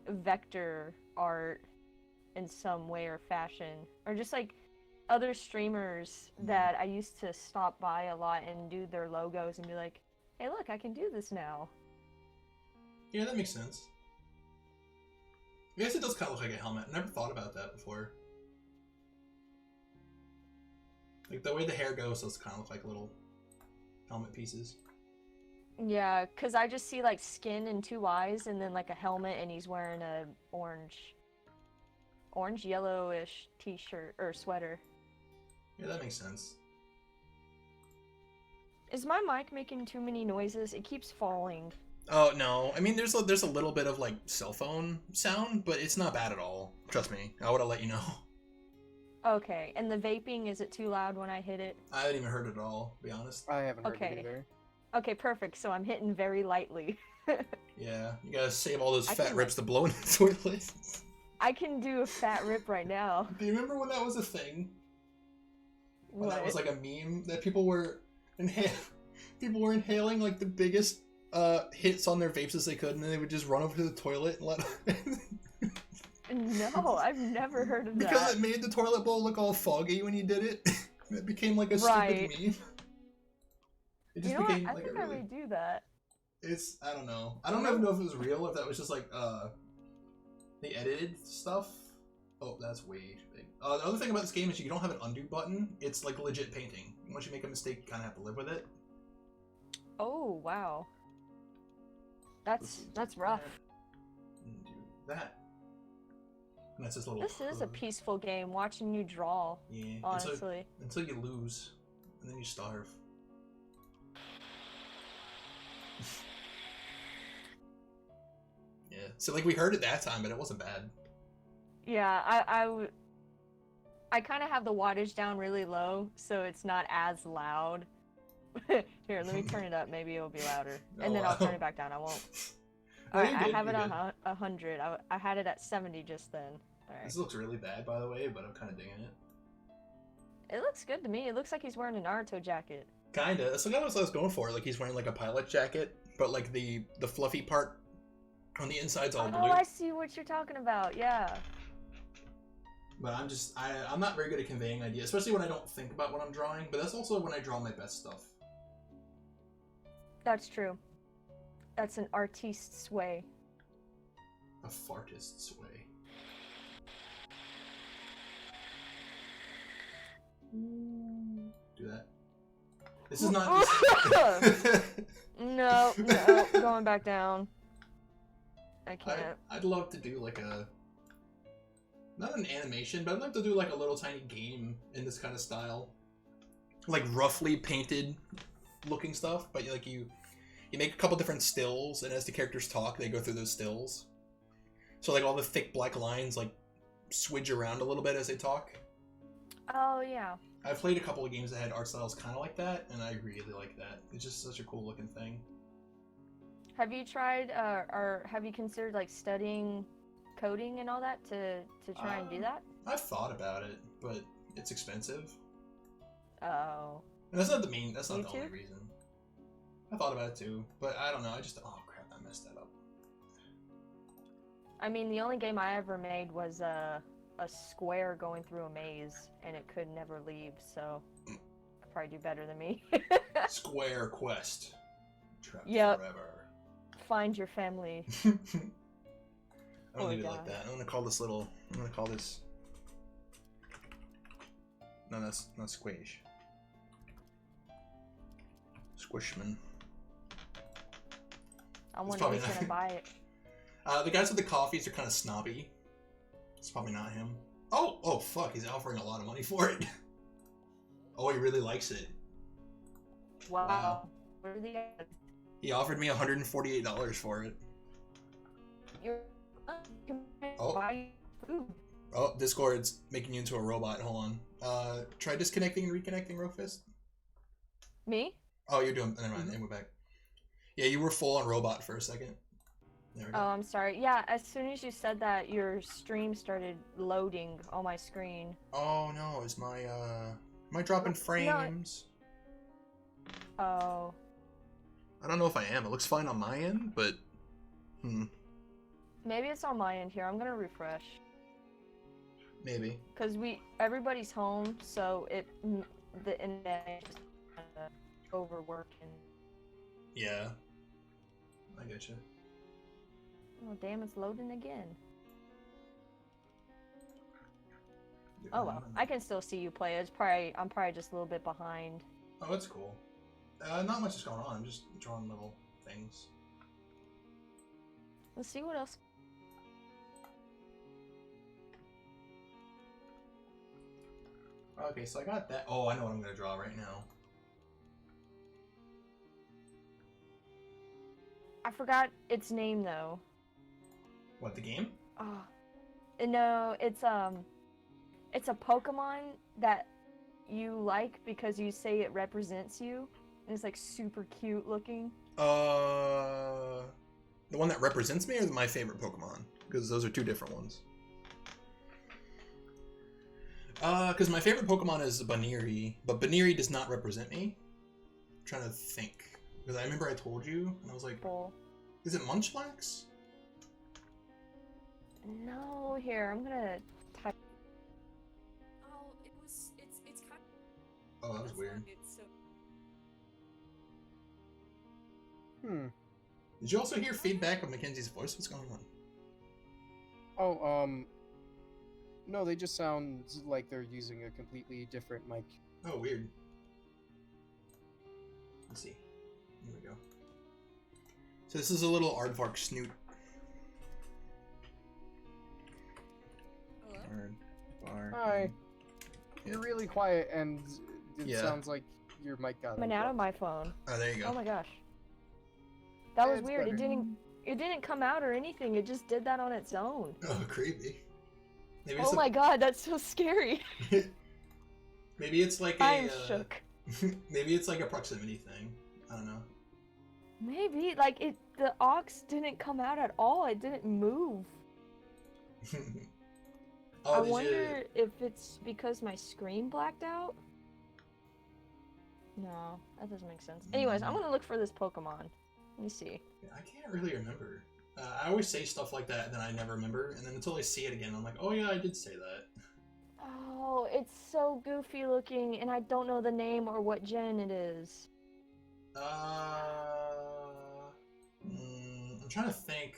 [SPEAKER 2] vector art in some way or fashion, or just like other streamers that I used to stop by a lot and do their logos and be like, hey look, I can do this now.
[SPEAKER 1] Yeah, that makes sense. I guess it does kind of look like a helmet. I never thought about that before. Like the way the hair goes does kind of look like little helmet pieces.
[SPEAKER 2] Yeah, because I just see like skin and two eyes and then like a helmet, and he's wearing a orange yellowish t-shirt or sweater.
[SPEAKER 1] Yeah, that makes sense.
[SPEAKER 2] Is my mic making too many noises? It keeps falling.
[SPEAKER 1] Oh no, I mean there's a little bit of like cell phone sound, but it's not bad at all. Trust me, I would have let you know.
[SPEAKER 2] Okay, and the vaping, is it too loud when I hit it?
[SPEAKER 1] I haven't even heard it at all, to be honest.
[SPEAKER 3] I haven't heard it either.
[SPEAKER 2] Okay, perfect. So I'm hitting very lightly.
[SPEAKER 1] Yeah, you gotta save all those fat rips to blow in the toilet.
[SPEAKER 2] I can do a fat rip right now.
[SPEAKER 1] Do you remember when that was a thing? When
[SPEAKER 2] What?
[SPEAKER 1] that was like a meme that people were inhaling like the biggest hits on their vapes as they could, and then they would just run over to the toilet and let.
[SPEAKER 2] No, I've never heard of that.
[SPEAKER 1] Because it made the toilet bowl look all foggy when you did it. It became like a stupid meme. It just became
[SPEAKER 2] what? I
[SPEAKER 1] like
[SPEAKER 2] think I may do that.
[SPEAKER 1] I don't know. I don't even know if it was real, if that was just like they edited stuff. Oh, that's way too big. The other thing about this game is you don't have an undo button. It's like legit painting. Once you make a mistake, you kind of have to live with it.
[SPEAKER 2] Oh wow. That's rough.
[SPEAKER 1] Do that. And that's this little.
[SPEAKER 2] This is a peaceful game. Watching you draw.
[SPEAKER 1] Yeah.
[SPEAKER 2] Honestly.
[SPEAKER 1] Until you lose, and then you starve. Yeah. So like we heard it that time, but it wasn't bad.
[SPEAKER 2] Yeah, I kind of have the wattage down really low, so it's not as loud. Here, let me turn it up. Maybe it'll be louder, and then I'll turn it back down. I won't. All right, I have it on 100. I had it at 70 just then. All right.
[SPEAKER 1] This looks really bad, by the way, but I'm kind of digging it.
[SPEAKER 2] It looks good to me. It looks like he's wearing a Naruto jacket.
[SPEAKER 1] Kinda. That's what I was going for. Like, he's wearing, like, a pilot jacket, but, like, the fluffy part on the inside's all blue.
[SPEAKER 2] Oh, I see what you're talking about. Yeah.
[SPEAKER 1] But I'm not very good at conveying ideas, especially when I don't think about what I'm drawing, but that's also when I draw my best stuff.
[SPEAKER 2] That's true. That's an artist's way.
[SPEAKER 1] A fartist's way. Do that. This is not...
[SPEAKER 2] No, going back down. I can't.
[SPEAKER 1] I'd love to do, like, not an animation, but I'd like to do, like, a little tiny game in this kind of style. Like, roughly painted looking stuff, but, like, you make a couple different stills, and as the characters talk, they go through those stills. So, like, all the thick black lines, like, swidge around a little bit as they talk.
[SPEAKER 2] Oh, yeah.
[SPEAKER 1] I've played a couple of games that had art styles kind of like that, and I really like that. It's just such a cool looking thing.
[SPEAKER 2] Have you tried, or have you considered, like, studying coding and all that to try and do that?
[SPEAKER 1] I've thought about it, but it's expensive.
[SPEAKER 2] Oh.
[SPEAKER 1] And that's not the only
[SPEAKER 2] too?
[SPEAKER 1] reason. I thought about it too, but I don't know. Oh crap, I messed that up.
[SPEAKER 2] I mean, the only game I ever made was a square going through a maze, and it could never leave, so I'd probably do better than me.
[SPEAKER 1] Square Quest. Trapped
[SPEAKER 2] Yep.
[SPEAKER 1] forever.
[SPEAKER 2] Find your family.
[SPEAKER 1] I don't
[SPEAKER 2] Oh,
[SPEAKER 1] leave it
[SPEAKER 2] God.
[SPEAKER 1] like that. I'm gonna call this. No, that's not Squish. Squishman.
[SPEAKER 2] I wonder
[SPEAKER 1] probably
[SPEAKER 2] who's
[SPEAKER 1] not-
[SPEAKER 2] gonna buy it.
[SPEAKER 1] The guys with the coffees are kind of snobby. It's probably not him. Oh, fuck! He's offering a lot of money for it. Oh, he really likes it.
[SPEAKER 2] Wow. What are the odds?
[SPEAKER 1] He offered me $148 for it.
[SPEAKER 2] You're
[SPEAKER 1] Oh.
[SPEAKER 2] buy food.
[SPEAKER 1] Oh, Discord's making you into a robot. Hold on. Try disconnecting and reconnecting, Rofist.
[SPEAKER 2] Me?
[SPEAKER 1] Oh, you're doing. Never mind. They went back. Yeah, you were full on robot for a second. There we go.
[SPEAKER 2] Oh, I'm sorry. Yeah, as soon as you said that, your stream started loading on my screen.
[SPEAKER 1] Oh no, is my am I dropping frames?
[SPEAKER 2] Oh.
[SPEAKER 1] I don't know if I am. It looks fine on my end, but
[SPEAKER 2] Maybe it's on my end here. I'm gonna refresh.
[SPEAKER 1] maybe.
[SPEAKER 2] Cause everybody's home, so the internet is just kind of overworking.
[SPEAKER 1] Yeah. I getcha.
[SPEAKER 2] Oh damn, it's loading again. Oh well, I can still see you play. I'm probably just a little bit behind.
[SPEAKER 1] Oh, that's cool. Not much is going on. I'm just drawing little things.
[SPEAKER 2] Let's see what else.
[SPEAKER 1] Okay, so I got that. Oh, I know what I'm gonna draw right now.
[SPEAKER 2] I forgot its name though.
[SPEAKER 1] What, the game?
[SPEAKER 2] Oh, no, it's a Pokemon that you like because you say it represents you, and it's like super cute looking.
[SPEAKER 1] The one that represents me or my favorite Pokemon? Because those are two different ones. Because my favorite Pokemon is Baniri, but Baniri does not represent me. I'm trying to think. Because I remember I told you, and I was like,
[SPEAKER 2] Bull.
[SPEAKER 1] is it Munchlax?
[SPEAKER 2] No, here, I'm gonna type.
[SPEAKER 4] Oh, it's kind of...
[SPEAKER 1] Oh, that was weird.
[SPEAKER 4] It's so...
[SPEAKER 1] Did you also hear feedback of Mackenzie's voice? What's going on?
[SPEAKER 3] Oh, no, they just sound like they're using a completely different mic.
[SPEAKER 1] Oh, weird. Let's see. Here we go. So this is a little aardvark snoot.
[SPEAKER 4] Hello?
[SPEAKER 1] Aardvark.
[SPEAKER 3] Hi.
[SPEAKER 1] Yeah.
[SPEAKER 3] You're really quiet, and it
[SPEAKER 1] Yeah.
[SPEAKER 3] sounds like your mic got
[SPEAKER 2] Coming out of
[SPEAKER 3] unplugged.
[SPEAKER 2] my phone.
[SPEAKER 1] Oh, there you
[SPEAKER 2] Oh
[SPEAKER 1] go.
[SPEAKER 2] my gosh. That
[SPEAKER 3] Yeah,
[SPEAKER 2] was
[SPEAKER 3] it's
[SPEAKER 2] weird.
[SPEAKER 3] better.
[SPEAKER 2] It didn't come out or anything. It just did that on its own.
[SPEAKER 1] Oh, creepy. Maybe
[SPEAKER 2] Oh my god, that's so scary.
[SPEAKER 1] Maybe it's like a.
[SPEAKER 2] I am shook.
[SPEAKER 1] Maybe it's like a proximity thing. I don't know.
[SPEAKER 2] Maybe like the ox didn't come out at all. It didn't move.
[SPEAKER 1] Oh,
[SPEAKER 2] I
[SPEAKER 1] did you?
[SPEAKER 2] wonder if it's because my screen blacked out. No, that doesn't make sense. Anyways, I'm gonna look for this Pokemon. Let me see.
[SPEAKER 1] Yeah, I can't really remember. I always say stuff like that, and then I never remember. And then until I see it again, I'm like, oh yeah, I did say that.
[SPEAKER 2] Oh, it's so goofy looking, and I don't know the name or what gen it is.
[SPEAKER 1] I'm trying to think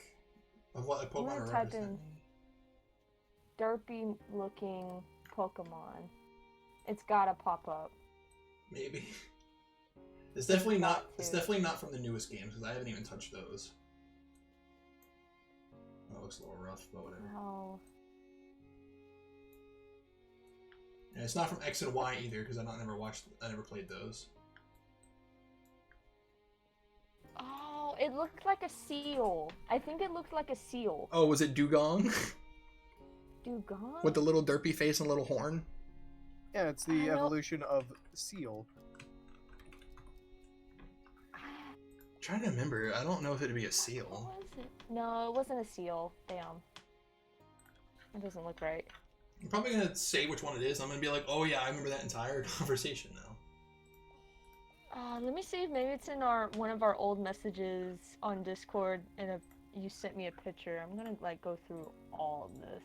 [SPEAKER 1] of what a
[SPEAKER 2] I'm
[SPEAKER 1] Pokemon
[SPEAKER 2] gonna
[SPEAKER 1] are
[SPEAKER 2] type in
[SPEAKER 1] representing.
[SPEAKER 2] derpy looking Pokemon. It's gotta pop up.
[SPEAKER 1] Maybe. It's definitely
[SPEAKER 2] Got
[SPEAKER 1] not.
[SPEAKER 2] to.
[SPEAKER 1] It's definitely not from the newest games because I haven't even touched those. That looks a little rough, but whatever.
[SPEAKER 2] Oh.
[SPEAKER 1] And it's not from X and Y either because I never played those.
[SPEAKER 2] Oh, it looked like a seal. I think it looked like a seal.
[SPEAKER 1] Oh, was it Dugong
[SPEAKER 2] Dugong?
[SPEAKER 1] with the little derpy face and little horn?
[SPEAKER 3] Yeah, it's the evolution of seal.
[SPEAKER 1] Trying to remember. I don't know if it'd be a
[SPEAKER 2] What
[SPEAKER 1] seal.
[SPEAKER 2] was it? No, it wasn't a seal. Damn. It doesn't look right.
[SPEAKER 1] I'm probably gonna say which one it is. I'm gonna be like, oh yeah, I remember that entire conversation now.
[SPEAKER 2] Let me see if maybe it's in one of our old messages on Discord, and you sent me a picture. I'm gonna like go through all of this.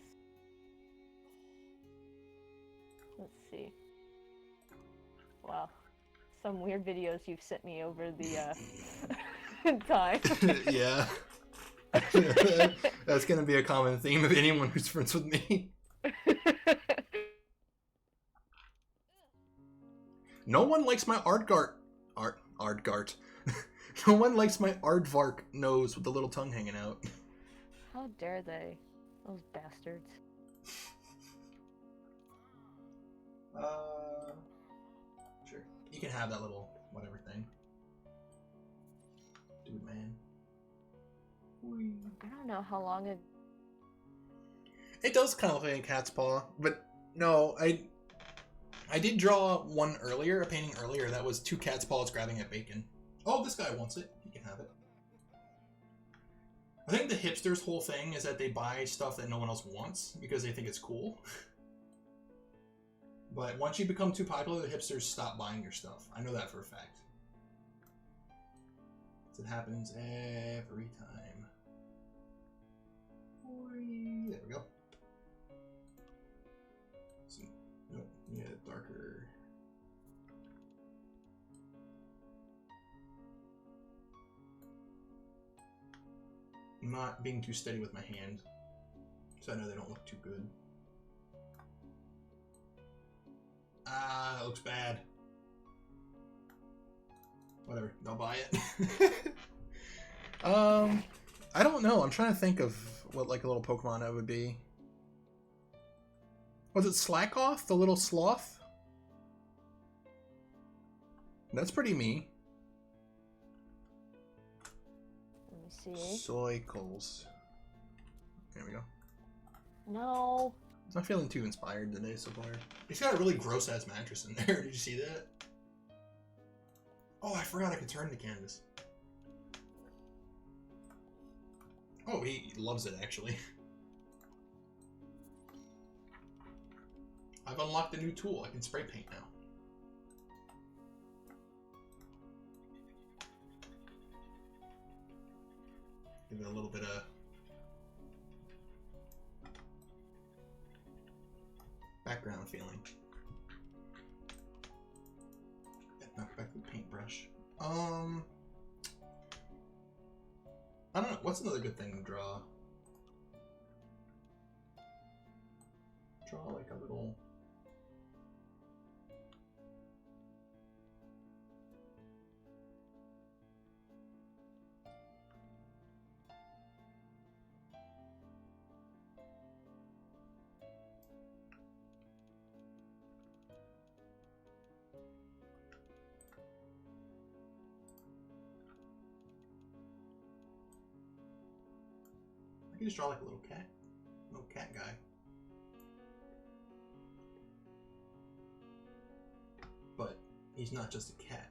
[SPEAKER 2] Let's see. Wow, some weird videos you've sent me over the time.
[SPEAKER 1] Yeah. That's gonna be a common theme of anyone who's friends with me. No one likes my Aardgart. No one likes my Aardvark nose with the little tongue hanging out.
[SPEAKER 2] How dare they? Those bastards.
[SPEAKER 1] Sure. You can have that little whatever thing. Dude, man.
[SPEAKER 2] I don't know how long it.
[SPEAKER 1] It does kind of look like a cat's paw, but no, I did draw one earlier, a painting earlier, that was two cat's paws grabbing at bacon. Oh, this guy wants it. He can have it. I think the hipsters' whole thing is that they buy stuff that no one else wants because they think it's cool. But once you become too popular, the hipsters stop buying your stuff. I know that for a fact. It happens every time. There we go. See, nope, yeah, darker. I'm not being too steady with my hand, so I know they don't look too good. Ah, that looks bad. Whatever, I'll buy it. I don't know. I'm trying to think of what like a little Pokemon that would be. Was it Slackoth, the little sloth? That's pretty me.
[SPEAKER 2] Let me see.
[SPEAKER 1] Soycles. There we go.
[SPEAKER 2] No.
[SPEAKER 1] I'm not feeling too inspired today so far. He's got a really gross ass mattress in there. Did you see that? Oh, I forgot I could turn the canvas. Oh, he loves it actually. I've unlocked a new tool. I can spray paint now. Give it a little bit of background feeling. Knock back the paintbrush. I don't know. What's another good thing to draw? Draw like a little. I can just draw like a little cat guy. But he's not just a cat.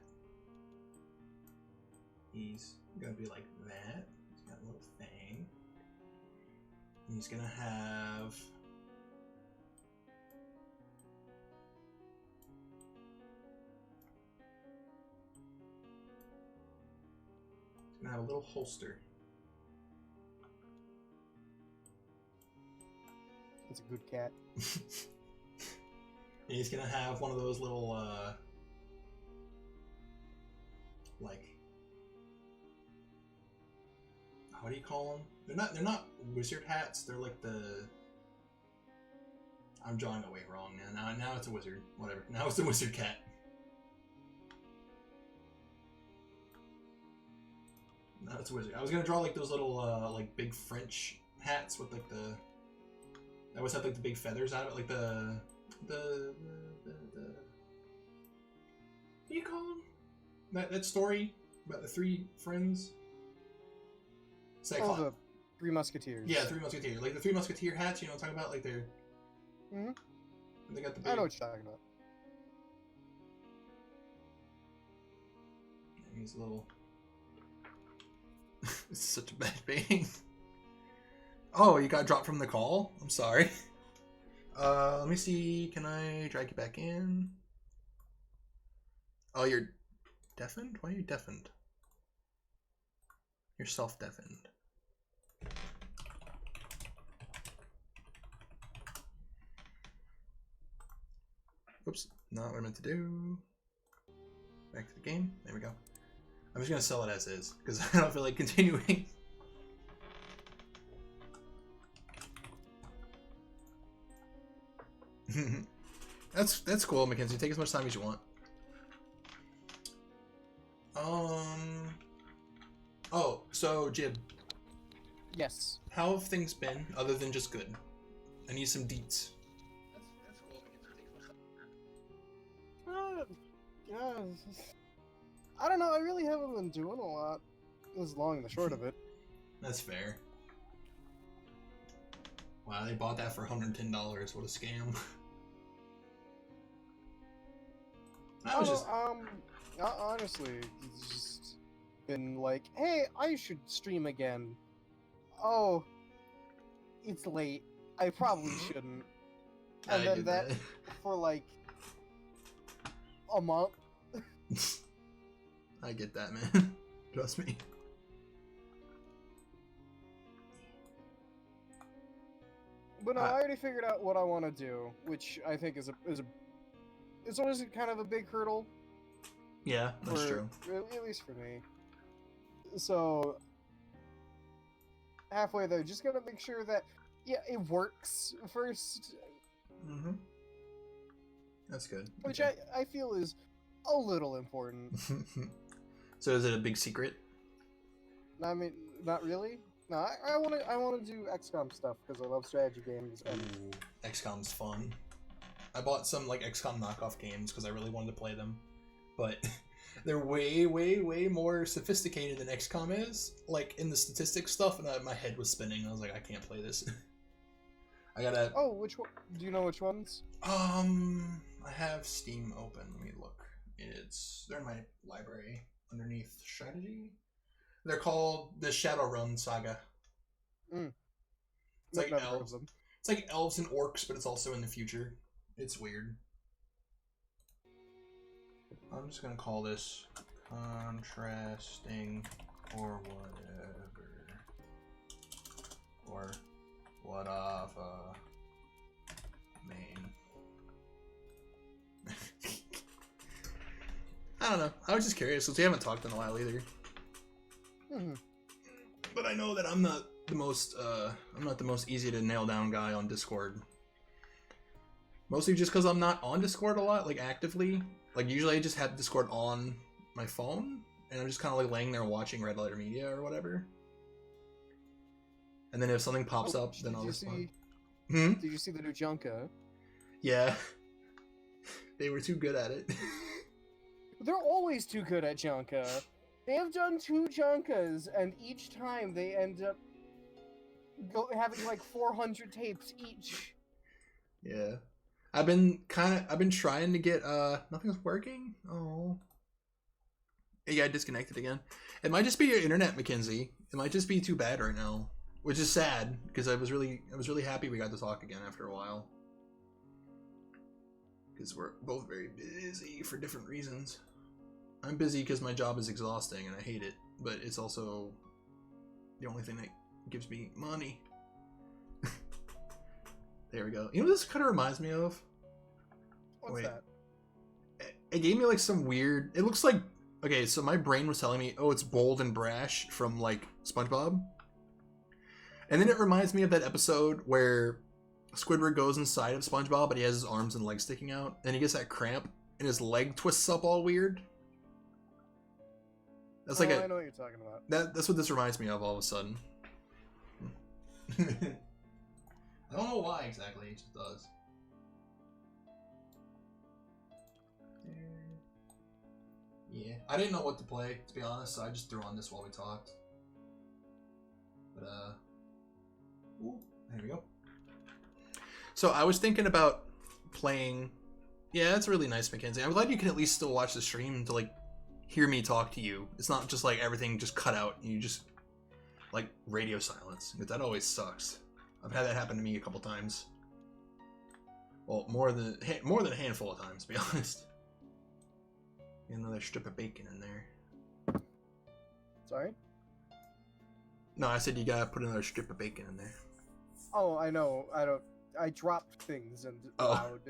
[SPEAKER 1] He's gonna be like that. He's got a little thing. And he's gonna have have a little holster.
[SPEAKER 3] It's a good cat.
[SPEAKER 1] And he's gonna have one of those little, like, what do you call them? They're not wizard hats. They're like I'm drawing away wrong now. Now it's a wizard. Whatever. Now it's a wizard cat. No, it's a wizard. I was gonna draw like those little like big French hats with like the. They always have like the big feathers out of it, like the what do you call them? That story about the three friends.
[SPEAKER 3] The Three Musketeers.
[SPEAKER 1] Yeah, Three Musketeers. Like the Three Musketeer hats. You know what I'm talking about? Like they're.
[SPEAKER 3] Mm-hmm.
[SPEAKER 1] They got the big...
[SPEAKER 3] I know what you're talking about.
[SPEAKER 1] And he's a little. It's such a bad painting. Oh, you got dropped from the call? I'm sorry. Let me see. Can I drag you back in? Oh, you're deafened? Why are you deafened? You're self-deafened. Oops, not what I meant to do. Back to the game. There we go. I'm just gonna sell it as is because I don't feel like continuing. That's cool, Mackenzie. Take as much time as you want. Oh, so Jib.
[SPEAKER 3] Yes.
[SPEAKER 1] How have things been other than just good? I need some deets. That's cool.
[SPEAKER 3] Yeah. I don't know. I really haven't been doing a lot. Is long and the short of it.
[SPEAKER 1] That's fair. Wow, they bought that for $110. What a scam.
[SPEAKER 3] Honestly, it's just been like, hey, I should stream again. Oh, it's late. I probably shouldn't. And then that for like a month.
[SPEAKER 1] I get that, man. Trust me.
[SPEAKER 3] But no, I already figured out what I want to do, which I think is it's always kind of a big hurdle.
[SPEAKER 1] Yeah, that's true.
[SPEAKER 3] At least for me. So halfway there, just gotta make sure that it works first.
[SPEAKER 1] Mm-hmm. That's good.
[SPEAKER 3] Which I feel is a little important.
[SPEAKER 1] So is it a big secret?
[SPEAKER 3] I mean, not really. No, I want to do XCOM stuff because I love strategy games. And
[SPEAKER 1] Ooh, XCOM's fun. I bought some like XCOM knockoff games because I really wanted to play them, but they're way, way, way more sophisticated than XCOM is. Like in the statistics stuff, and my head was spinning. I was like, I can't play this. I gotta.
[SPEAKER 3] Oh, which one? Do you know which ones?
[SPEAKER 1] I have Steam open. Let me look. They're in my library underneath strategy. They're called the Shadowrun Saga. It's like elves. It's like elves and orcs, but it's also in the future. It's weird. I'm just gonna call this contrasting or whatever. Or whatever. Main. I don't know. I was just curious since we haven't talked in a while either. But I know that I'm not the most easy to nail down guy on Discord. Mostly just because I'm not on Discord a lot, like actively. Like usually I just have Discord on my phone, and I'm just kind of like laying there watching Red Letter Media or whatever. And then if something pops up, then I'll respond.
[SPEAKER 3] Did you see the new Junka?
[SPEAKER 1] Yeah. They were too good at it.
[SPEAKER 3] They're always too good at Junka. They have done 2 Junkas, and each time they end up having like 400 tapes each.
[SPEAKER 1] Yeah. I've been trying to get nothing's working. Oh. Yeah, I disconnected again. It might just be your internet, Mackenzie. It might just be too bad right now. Which is sad, because I was really happy we got to talk again after a while. Because we're both very busy for different reasons. I'm busy because my job is exhausting and I hate it. but it's also the only thing that gives me money. There we go. You know what this kind of reminds me of?
[SPEAKER 3] What's that?
[SPEAKER 1] It gave me like some weird... It looks like... Okay, so my brain was telling me, oh, it's Bold and Brash from like SpongeBob. And then it reminds me of that episode where Squidward goes inside of SpongeBob, but he has his arms and legs sticking out, and he gets that cramp, and his leg twists up all weird. That's like
[SPEAKER 3] I know what you're talking about.
[SPEAKER 1] That's what this reminds me of all of a sudden. I don't know why exactly, it just does. Yeah, I didn't know what to play, to be honest, so I just threw on this while we talked. But, ooh, there we go. So I was thinking about playing... Yeah, that's really nice, Mackenzie. I'm glad you can at least still watch the stream to, like, hear me talk to you. It's not just, like, everything just cut out and you just, like, radio silence. But that always sucks. I've had that happen to me a couple times. Well, more than a handful of times, to be honest. Another strip of bacon in there.
[SPEAKER 3] Sorry?
[SPEAKER 1] No, I said you gotta put another strip of bacon in there.
[SPEAKER 3] Oh, I know. I dropped things and loud.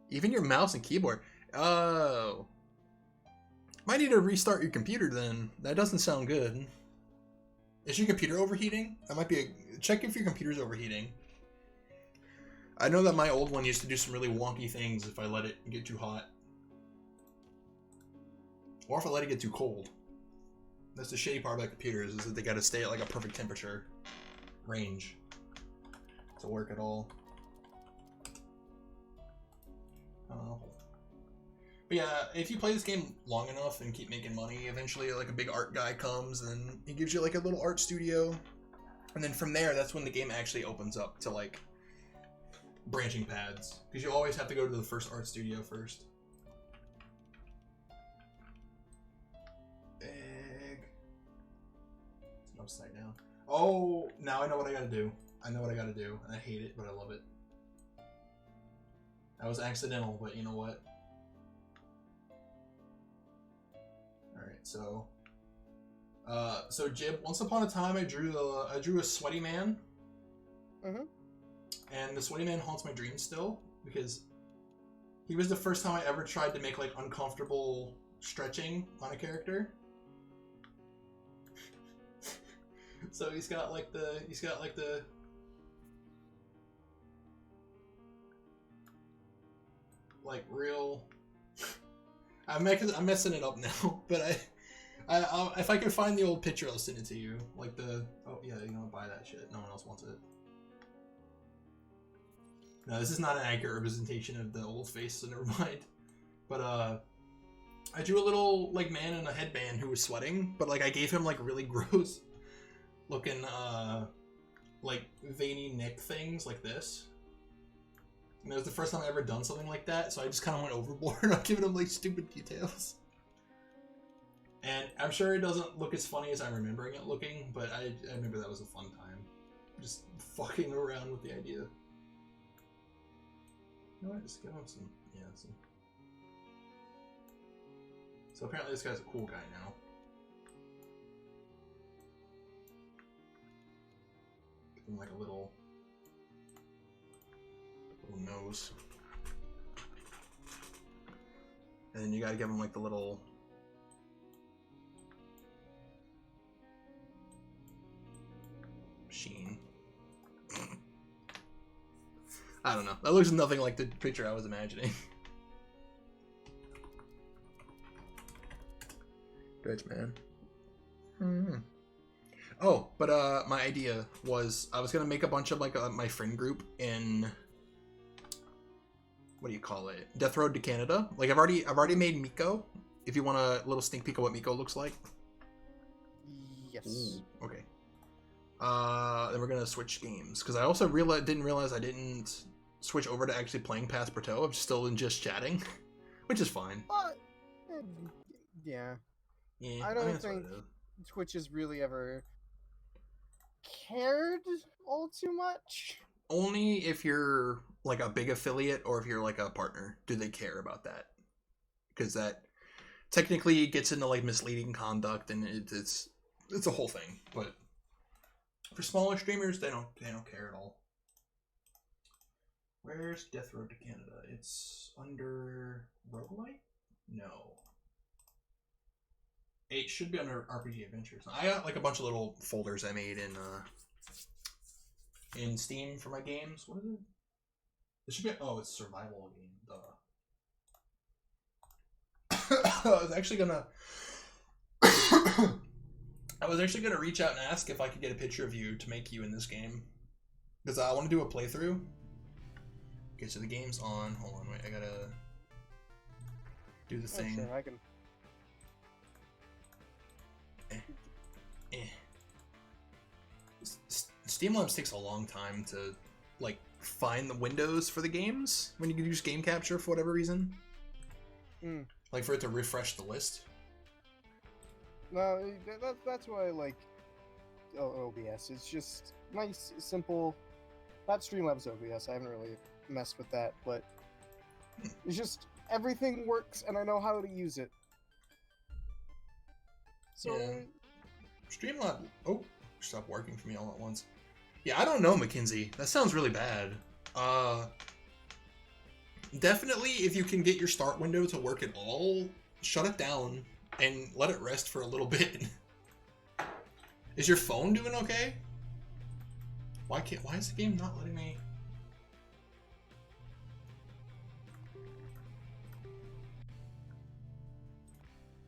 [SPEAKER 1] Even your mouse and keyboard. Oh. Might need to restart your computer then. That doesn't sound good. Is your computer overheating? That might be check if your computer's overheating. I know that my old one used to do some really wonky things if I let it get too hot. Or if I let it get too cold. That's the shitty part about computers, is that they gotta stay at like a perfect temperature range to work at all. But yeah, if you play this game long enough and keep making money, eventually like a big art guy comes and he gives you like a little art studio. And then from there, that's when the game actually opens up to like branching paths. Because you always have to go to the first art studio first. Big. It's an upside down. Oh, now I know what I gotta do. I know what I gotta do. And I hate it, but I love it. That was accidental, but you know what? Alright, so... so Jib, once upon a time I drew a sweaty man.
[SPEAKER 3] Mm-hmm.
[SPEAKER 1] And the sweaty man haunts my dreams still, because he was the first time I ever tried to make like uncomfortable stretching on a character. So he's got like the like real I'm messing it up now, but I'll if I can find the old picture, I'll send it to you. Like the oh yeah, you don't buy that shit. No one else wants it. No, this is not an accurate representation of the old face, so never mind. But I drew a little like man in a headband who was sweating, but like I gave him like really gross looking like veiny neck things like this. And it was the first time I ever done something like that, so I just kind of went overboard on giving him like stupid details. And I'm sure it doesn't look as funny as I'm remembering it looking, but I remember that was a fun time. Just fucking around with the idea. You know what? Just give him some. Yeah, some. So apparently this guy's a cool guy now. Give him like a little nose. And then you gotta give him like the little sheen. I don't know. That looks nothing like the picture I was imagining. Bitch, man. Oh, but my idea was I was gonna make a bunch of like my friend group in what do you call it? Death Road to Canada. Like I've already made Miko. If you want a little sneak peek of what Miko looks like.
[SPEAKER 3] Yes.
[SPEAKER 1] Ooh, okay. Then we're gonna switch games because I also didn't realize I didn't switch over to actually playing past Plateau. I'm still in just chatting, which is fine.
[SPEAKER 3] Yeah.
[SPEAKER 1] Yeah,
[SPEAKER 3] I don't think Twitch has really ever cared all too much.
[SPEAKER 1] Only if you're like a big affiliate or if you're like a partner do they care about that, because technically it gets into like misleading conduct, and it's a whole thing. But for smaller streamers, they don't care at all. Where's Death Road to Canada? It's under roguelite? No. It should be under RPG Adventures. I got like a bunch of little folders I made in Steam for my games. What is it? It should be. Oh, it's a survival game. Duh. I was actually gonna reach out and ask if I could get a picture of you to make you in this game, because I want to do a playthrough. Okay, so the game's on. Hold on, wait. I gotta do the thing.
[SPEAKER 3] Sure, I can.
[SPEAKER 1] Streamlabs takes a long time to like find the windows for the games when you can use game capture for whatever reason. Like for it to refresh the list.
[SPEAKER 3] No, that's why I like OBS. It's just nice, simple. Not Streamlabs OBS. I haven't really messed with that, but it's just everything works, and I know how to use it. So.
[SPEAKER 1] Yeah. Streamlabs. Oh, stop working for me all at once. Yeah, I don't know, Mackenzie. That sounds really bad. Definitely, if you can get your start window to work at all, shut it down and let it rest for a little bit. Is your phone doing okay? Why is the game not letting me?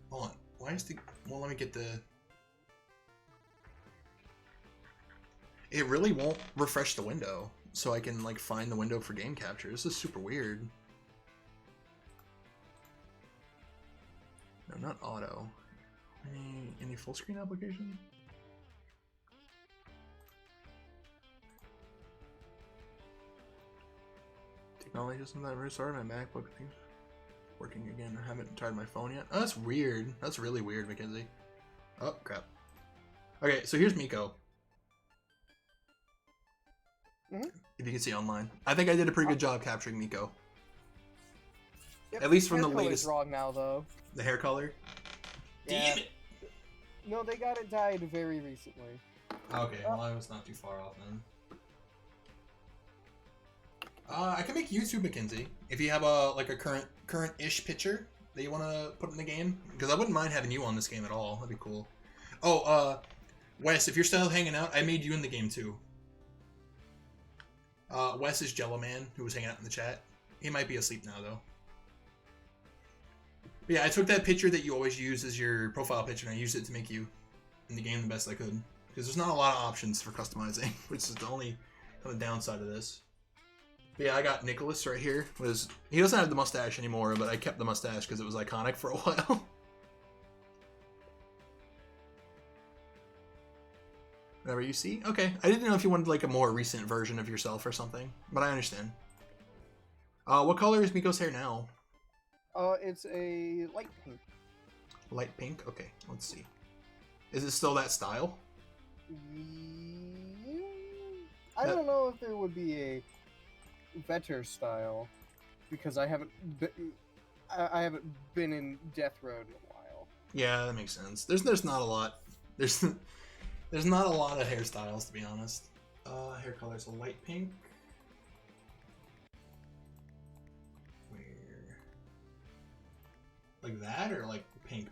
[SPEAKER 1] Hold on. Why is the... Well, let me get the... It really won't refresh the window, so I can like find the window for game capture. This is super weird. No, not auto. Any full screen application? Technology doesn't that restart my MacBook thing. Working again. I haven't tried my phone yet. Oh, that's weird. That's really weird, Mackenzie. Oh crap. Okay, so here's Miko. If you can see online, I think I did a pretty good job capturing Miko.
[SPEAKER 3] Yep,
[SPEAKER 1] At least from
[SPEAKER 3] hair
[SPEAKER 1] the
[SPEAKER 3] color's
[SPEAKER 1] latest.
[SPEAKER 3] Wrong now, though.
[SPEAKER 1] The hair color.
[SPEAKER 3] Yeah.
[SPEAKER 1] Damn it.
[SPEAKER 3] No, they got it dyed very recently.
[SPEAKER 1] Okay, well I was not too far off then. I can make YouTube, Mackenzie, if you have a like a current-ish picture that you want to put in the game, because I wouldn't mind having you on this game at all. That'd be cool. Oh, Wes, if you're still hanging out, I made you in the game too. Wes is Jello Man, who was hanging out in the chat. He might be asleep now, though. But yeah, I took that picture that you always use as your profile picture, and I used it to make you in the game the best I could. Because there's not a lot of options for customizing, which is the only kind of downside of this. But yeah, I got Nicholas right here. He doesn't have the mustache anymore, but I kept the mustache because it was iconic for a while. Whatever you see? Okay. I didn't know if you wanted like a more recent version of yourself or something, but I understand. What color is Miko's hair now?
[SPEAKER 3] It's a light pink.
[SPEAKER 1] Light pink? Okay, let's see. Is it still that style?
[SPEAKER 3] I don't know if there would be a better style, because I haven't been in Death Road in a while.
[SPEAKER 1] Yeah, that makes sense. There's not a lot. There's not a lot of hairstyles, to be honest. Hair color's a light pink. Where? Like that, or like pink?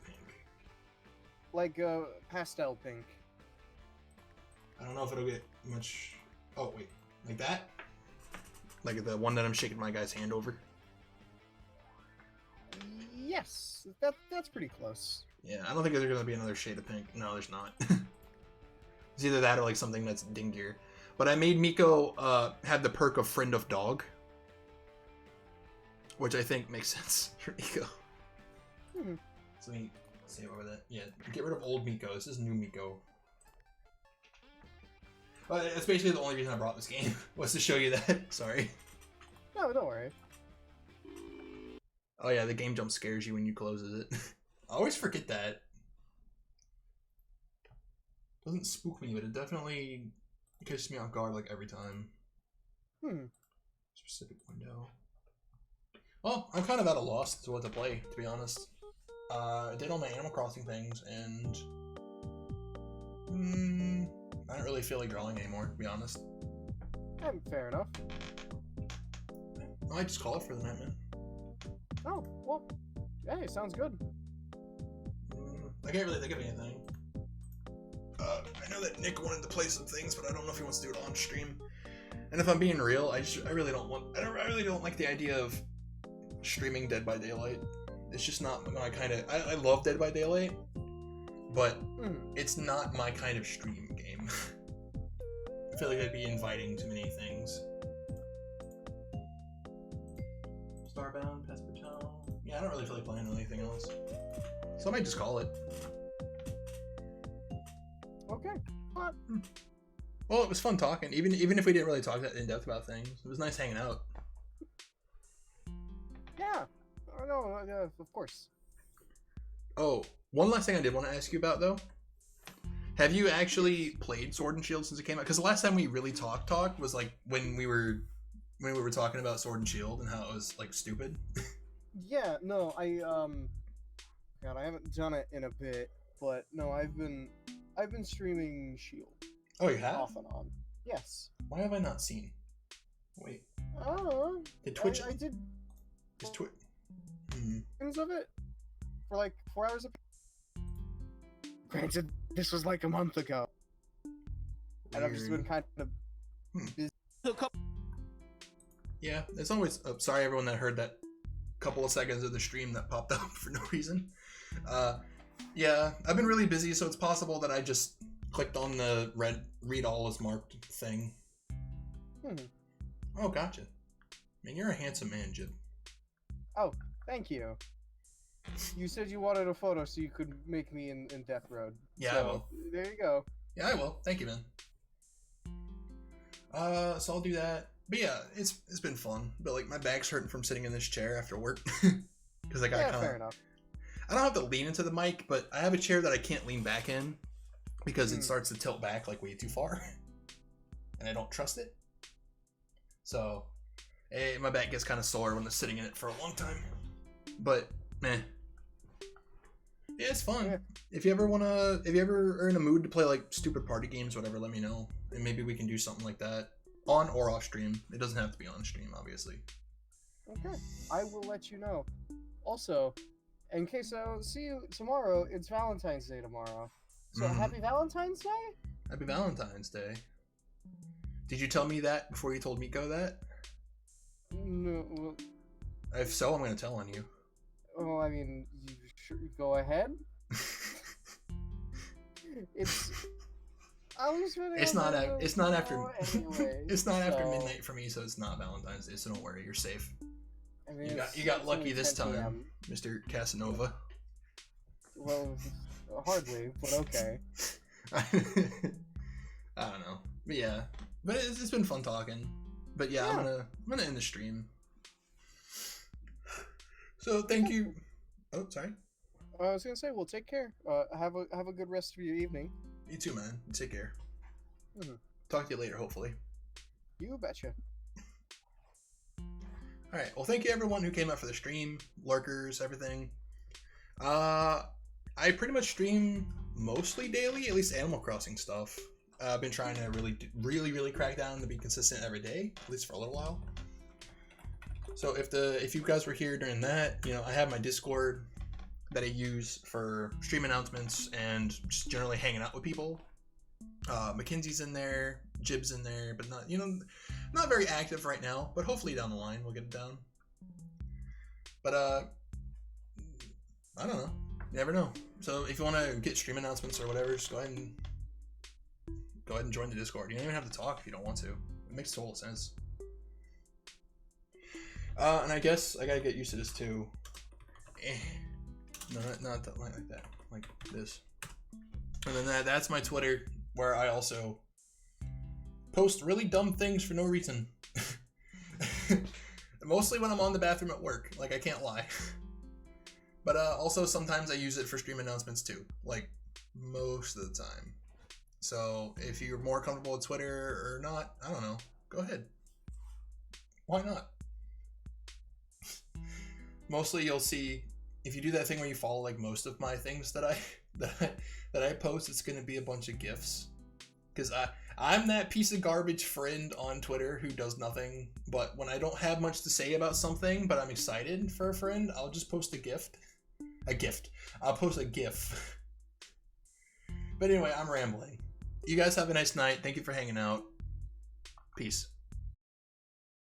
[SPEAKER 3] Like pastel pink.
[SPEAKER 1] I don't know if it'll get much. Oh wait, like that? Like the one that I'm shaking my guy's hand over?
[SPEAKER 3] Yes, that's pretty close.
[SPEAKER 1] Yeah, I don't think there's gonna be another shade of pink. No, there's not. It's either that or like something that's dingier. But I made Miko have the perk of Friend of Dog, which I think makes sense for Miko. So let me say over that. Yeah, get rid of old Miko. This is new Miko. Well, that's basically the only reason I brought this game, was to show you that. Sorry.
[SPEAKER 3] No, don't worry.
[SPEAKER 1] Oh yeah, the game jump scares you when you closes it. I always forget that. Doesn't spook me, but it definitely catches me off guard like every time. Specific window. Well, I'm kind of at a loss as to what to play, to be honest. I did all my Animal Crossing things, and I don't really feel like drawing anymore, to be honest.
[SPEAKER 3] Fair enough.
[SPEAKER 1] I just call it for the night, man.
[SPEAKER 3] Oh, well, hey, sounds good.
[SPEAKER 1] I can't really think of anything. I know that Nick wanted to play some things, but I don't know if he wants to do it on stream. And if I'm being real, I really don't like the idea of streaming Dead by Daylight. It's just not my kind of. I love Dead by Daylight, but it's not my kind of stream game. I feel like I'd be inviting too many things. Starbound, Pespertel. Yeah, I don't really feel like playing anything else, so I might just call it.
[SPEAKER 3] Okay. What?
[SPEAKER 1] Well, it was fun talking, even if we didn't really talk that in depth about things. It was nice hanging out.
[SPEAKER 3] Yeah. Oh, no, yeah, of course.
[SPEAKER 1] Oh, one last thing I did want to ask you about, though. Have you actually played Sword and Shield since it came out? Because the last time we really talked was like when we were talking about Sword and Shield and how it was like stupid.
[SPEAKER 3] Yeah, no, God, I haven't done it in a bit, but no, I've been streaming Shield.
[SPEAKER 1] Oh, you have?
[SPEAKER 3] Off and on. Yes.
[SPEAKER 1] Why have I not seen? Wait.
[SPEAKER 3] I don't know.
[SPEAKER 1] Did Twitch?
[SPEAKER 3] I did
[SPEAKER 1] Is Twitch?
[SPEAKER 3] things of it for like 4 hours. Granted, this was like a month ago, and I've just been kind of busy.
[SPEAKER 1] Yeah, it's always. Oh, sorry, everyone that heard that couple of seconds of the stream that popped up for no reason. Yeah, I've been really busy, so it's possible that I just clicked on the read all as marked thing. Oh, gotcha. Man, you're a handsome man, Jib.
[SPEAKER 3] Oh, thank you. You said you wanted a photo so you could make me in Death Road.
[SPEAKER 1] Yeah,
[SPEAKER 3] so,
[SPEAKER 1] I will.
[SPEAKER 3] There you go.
[SPEAKER 1] Yeah, I will. Thank you, man. So I'll do that. But yeah, it's been fun. But like my back's hurting from sitting in this chair after work because I got
[SPEAKER 3] fair enough.
[SPEAKER 1] I don't have to lean into the mic, but I have a chair that I can't lean back in because it starts to tilt back like way too far, and I don't trust it. So, my back gets kind of sore when I'm sitting in it for a long time. But man, yeah, it's fun.
[SPEAKER 3] Yeah.
[SPEAKER 1] If you ever are in a mood to play like stupid party games, whatever, let me know, and maybe we can do something like that on or off stream. It doesn't have to be on stream, obviously.
[SPEAKER 3] Okay, I will let you know. Also, in case I don't see you tomorrow, it's Valentine's Day tomorrow. So happy Valentine's Day?
[SPEAKER 1] Happy Valentine's Day. Did you tell me that before you told Miko that?
[SPEAKER 3] No. Well,
[SPEAKER 1] If so, I'm going to tell on you.
[SPEAKER 3] well, I mean, you sure, go ahead. It's. I was really.
[SPEAKER 1] It's not after.
[SPEAKER 3] Anyway,
[SPEAKER 1] it's not after midnight for me, so it's not Valentine's Day. So don't worry, you're safe.
[SPEAKER 3] I mean,
[SPEAKER 1] You got lucky
[SPEAKER 3] only
[SPEAKER 1] this
[SPEAKER 3] 10
[SPEAKER 1] time,
[SPEAKER 3] PM.
[SPEAKER 1] Mr. Casanova.
[SPEAKER 3] Well, hardly, but okay.
[SPEAKER 1] I don't know, but yeah, but it's been fun talking. But yeah, I'm gonna end the stream. So thank you. Oh, sorry.
[SPEAKER 3] I was gonna say, well, take care. Have a good rest of your evening.
[SPEAKER 1] You too, man. Take care.
[SPEAKER 3] Talk
[SPEAKER 1] to you later, hopefully.
[SPEAKER 3] You betcha.
[SPEAKER 1] Alright, well thank you everyone who came out for the stream, lurkers, everything. I pretty much stream mostly daily, at least Animal Crossing stuff. I've been trying to really crack down to be consistent every day, at least for a little while. So if you guys were here during that, I have my Discord that I use for stream announcements and just generally hanging out with people. Mackenzie's in there, Jib's in there, but not very active right now, but hopefully down the line we'll get it down. But I don't know. You never know. So if you want to get stream announcements or whatever, just go ahead and join the Discord. You don't even have to talk if you don't want to. It makes total sense. And I guess I gotta get used to this too. No, not that, like that, like this. And then that's my Twitter, where I also post really dumb things for no reason. Mostly when I'm on the bathroom at work, like I can't lie. But also sometimes I use it for stream announcements too, like most of the time. So if you're more comfortable with Twitter or not, I don't know, go ahead. Why not? Mostly you'll see, if you do that thing where you follow like most of my things that I post, it's gonna be a bunch of GIFs. Because I'm that piece of garbage friend on Twitter who does nothing, but when I don't have much to say about something, but I'm excited for a friend, I'll just post a gift. I'll post a GIF. But anyway, I'm rambling. You guys have a nice night. Thank you for hanging out. Peace.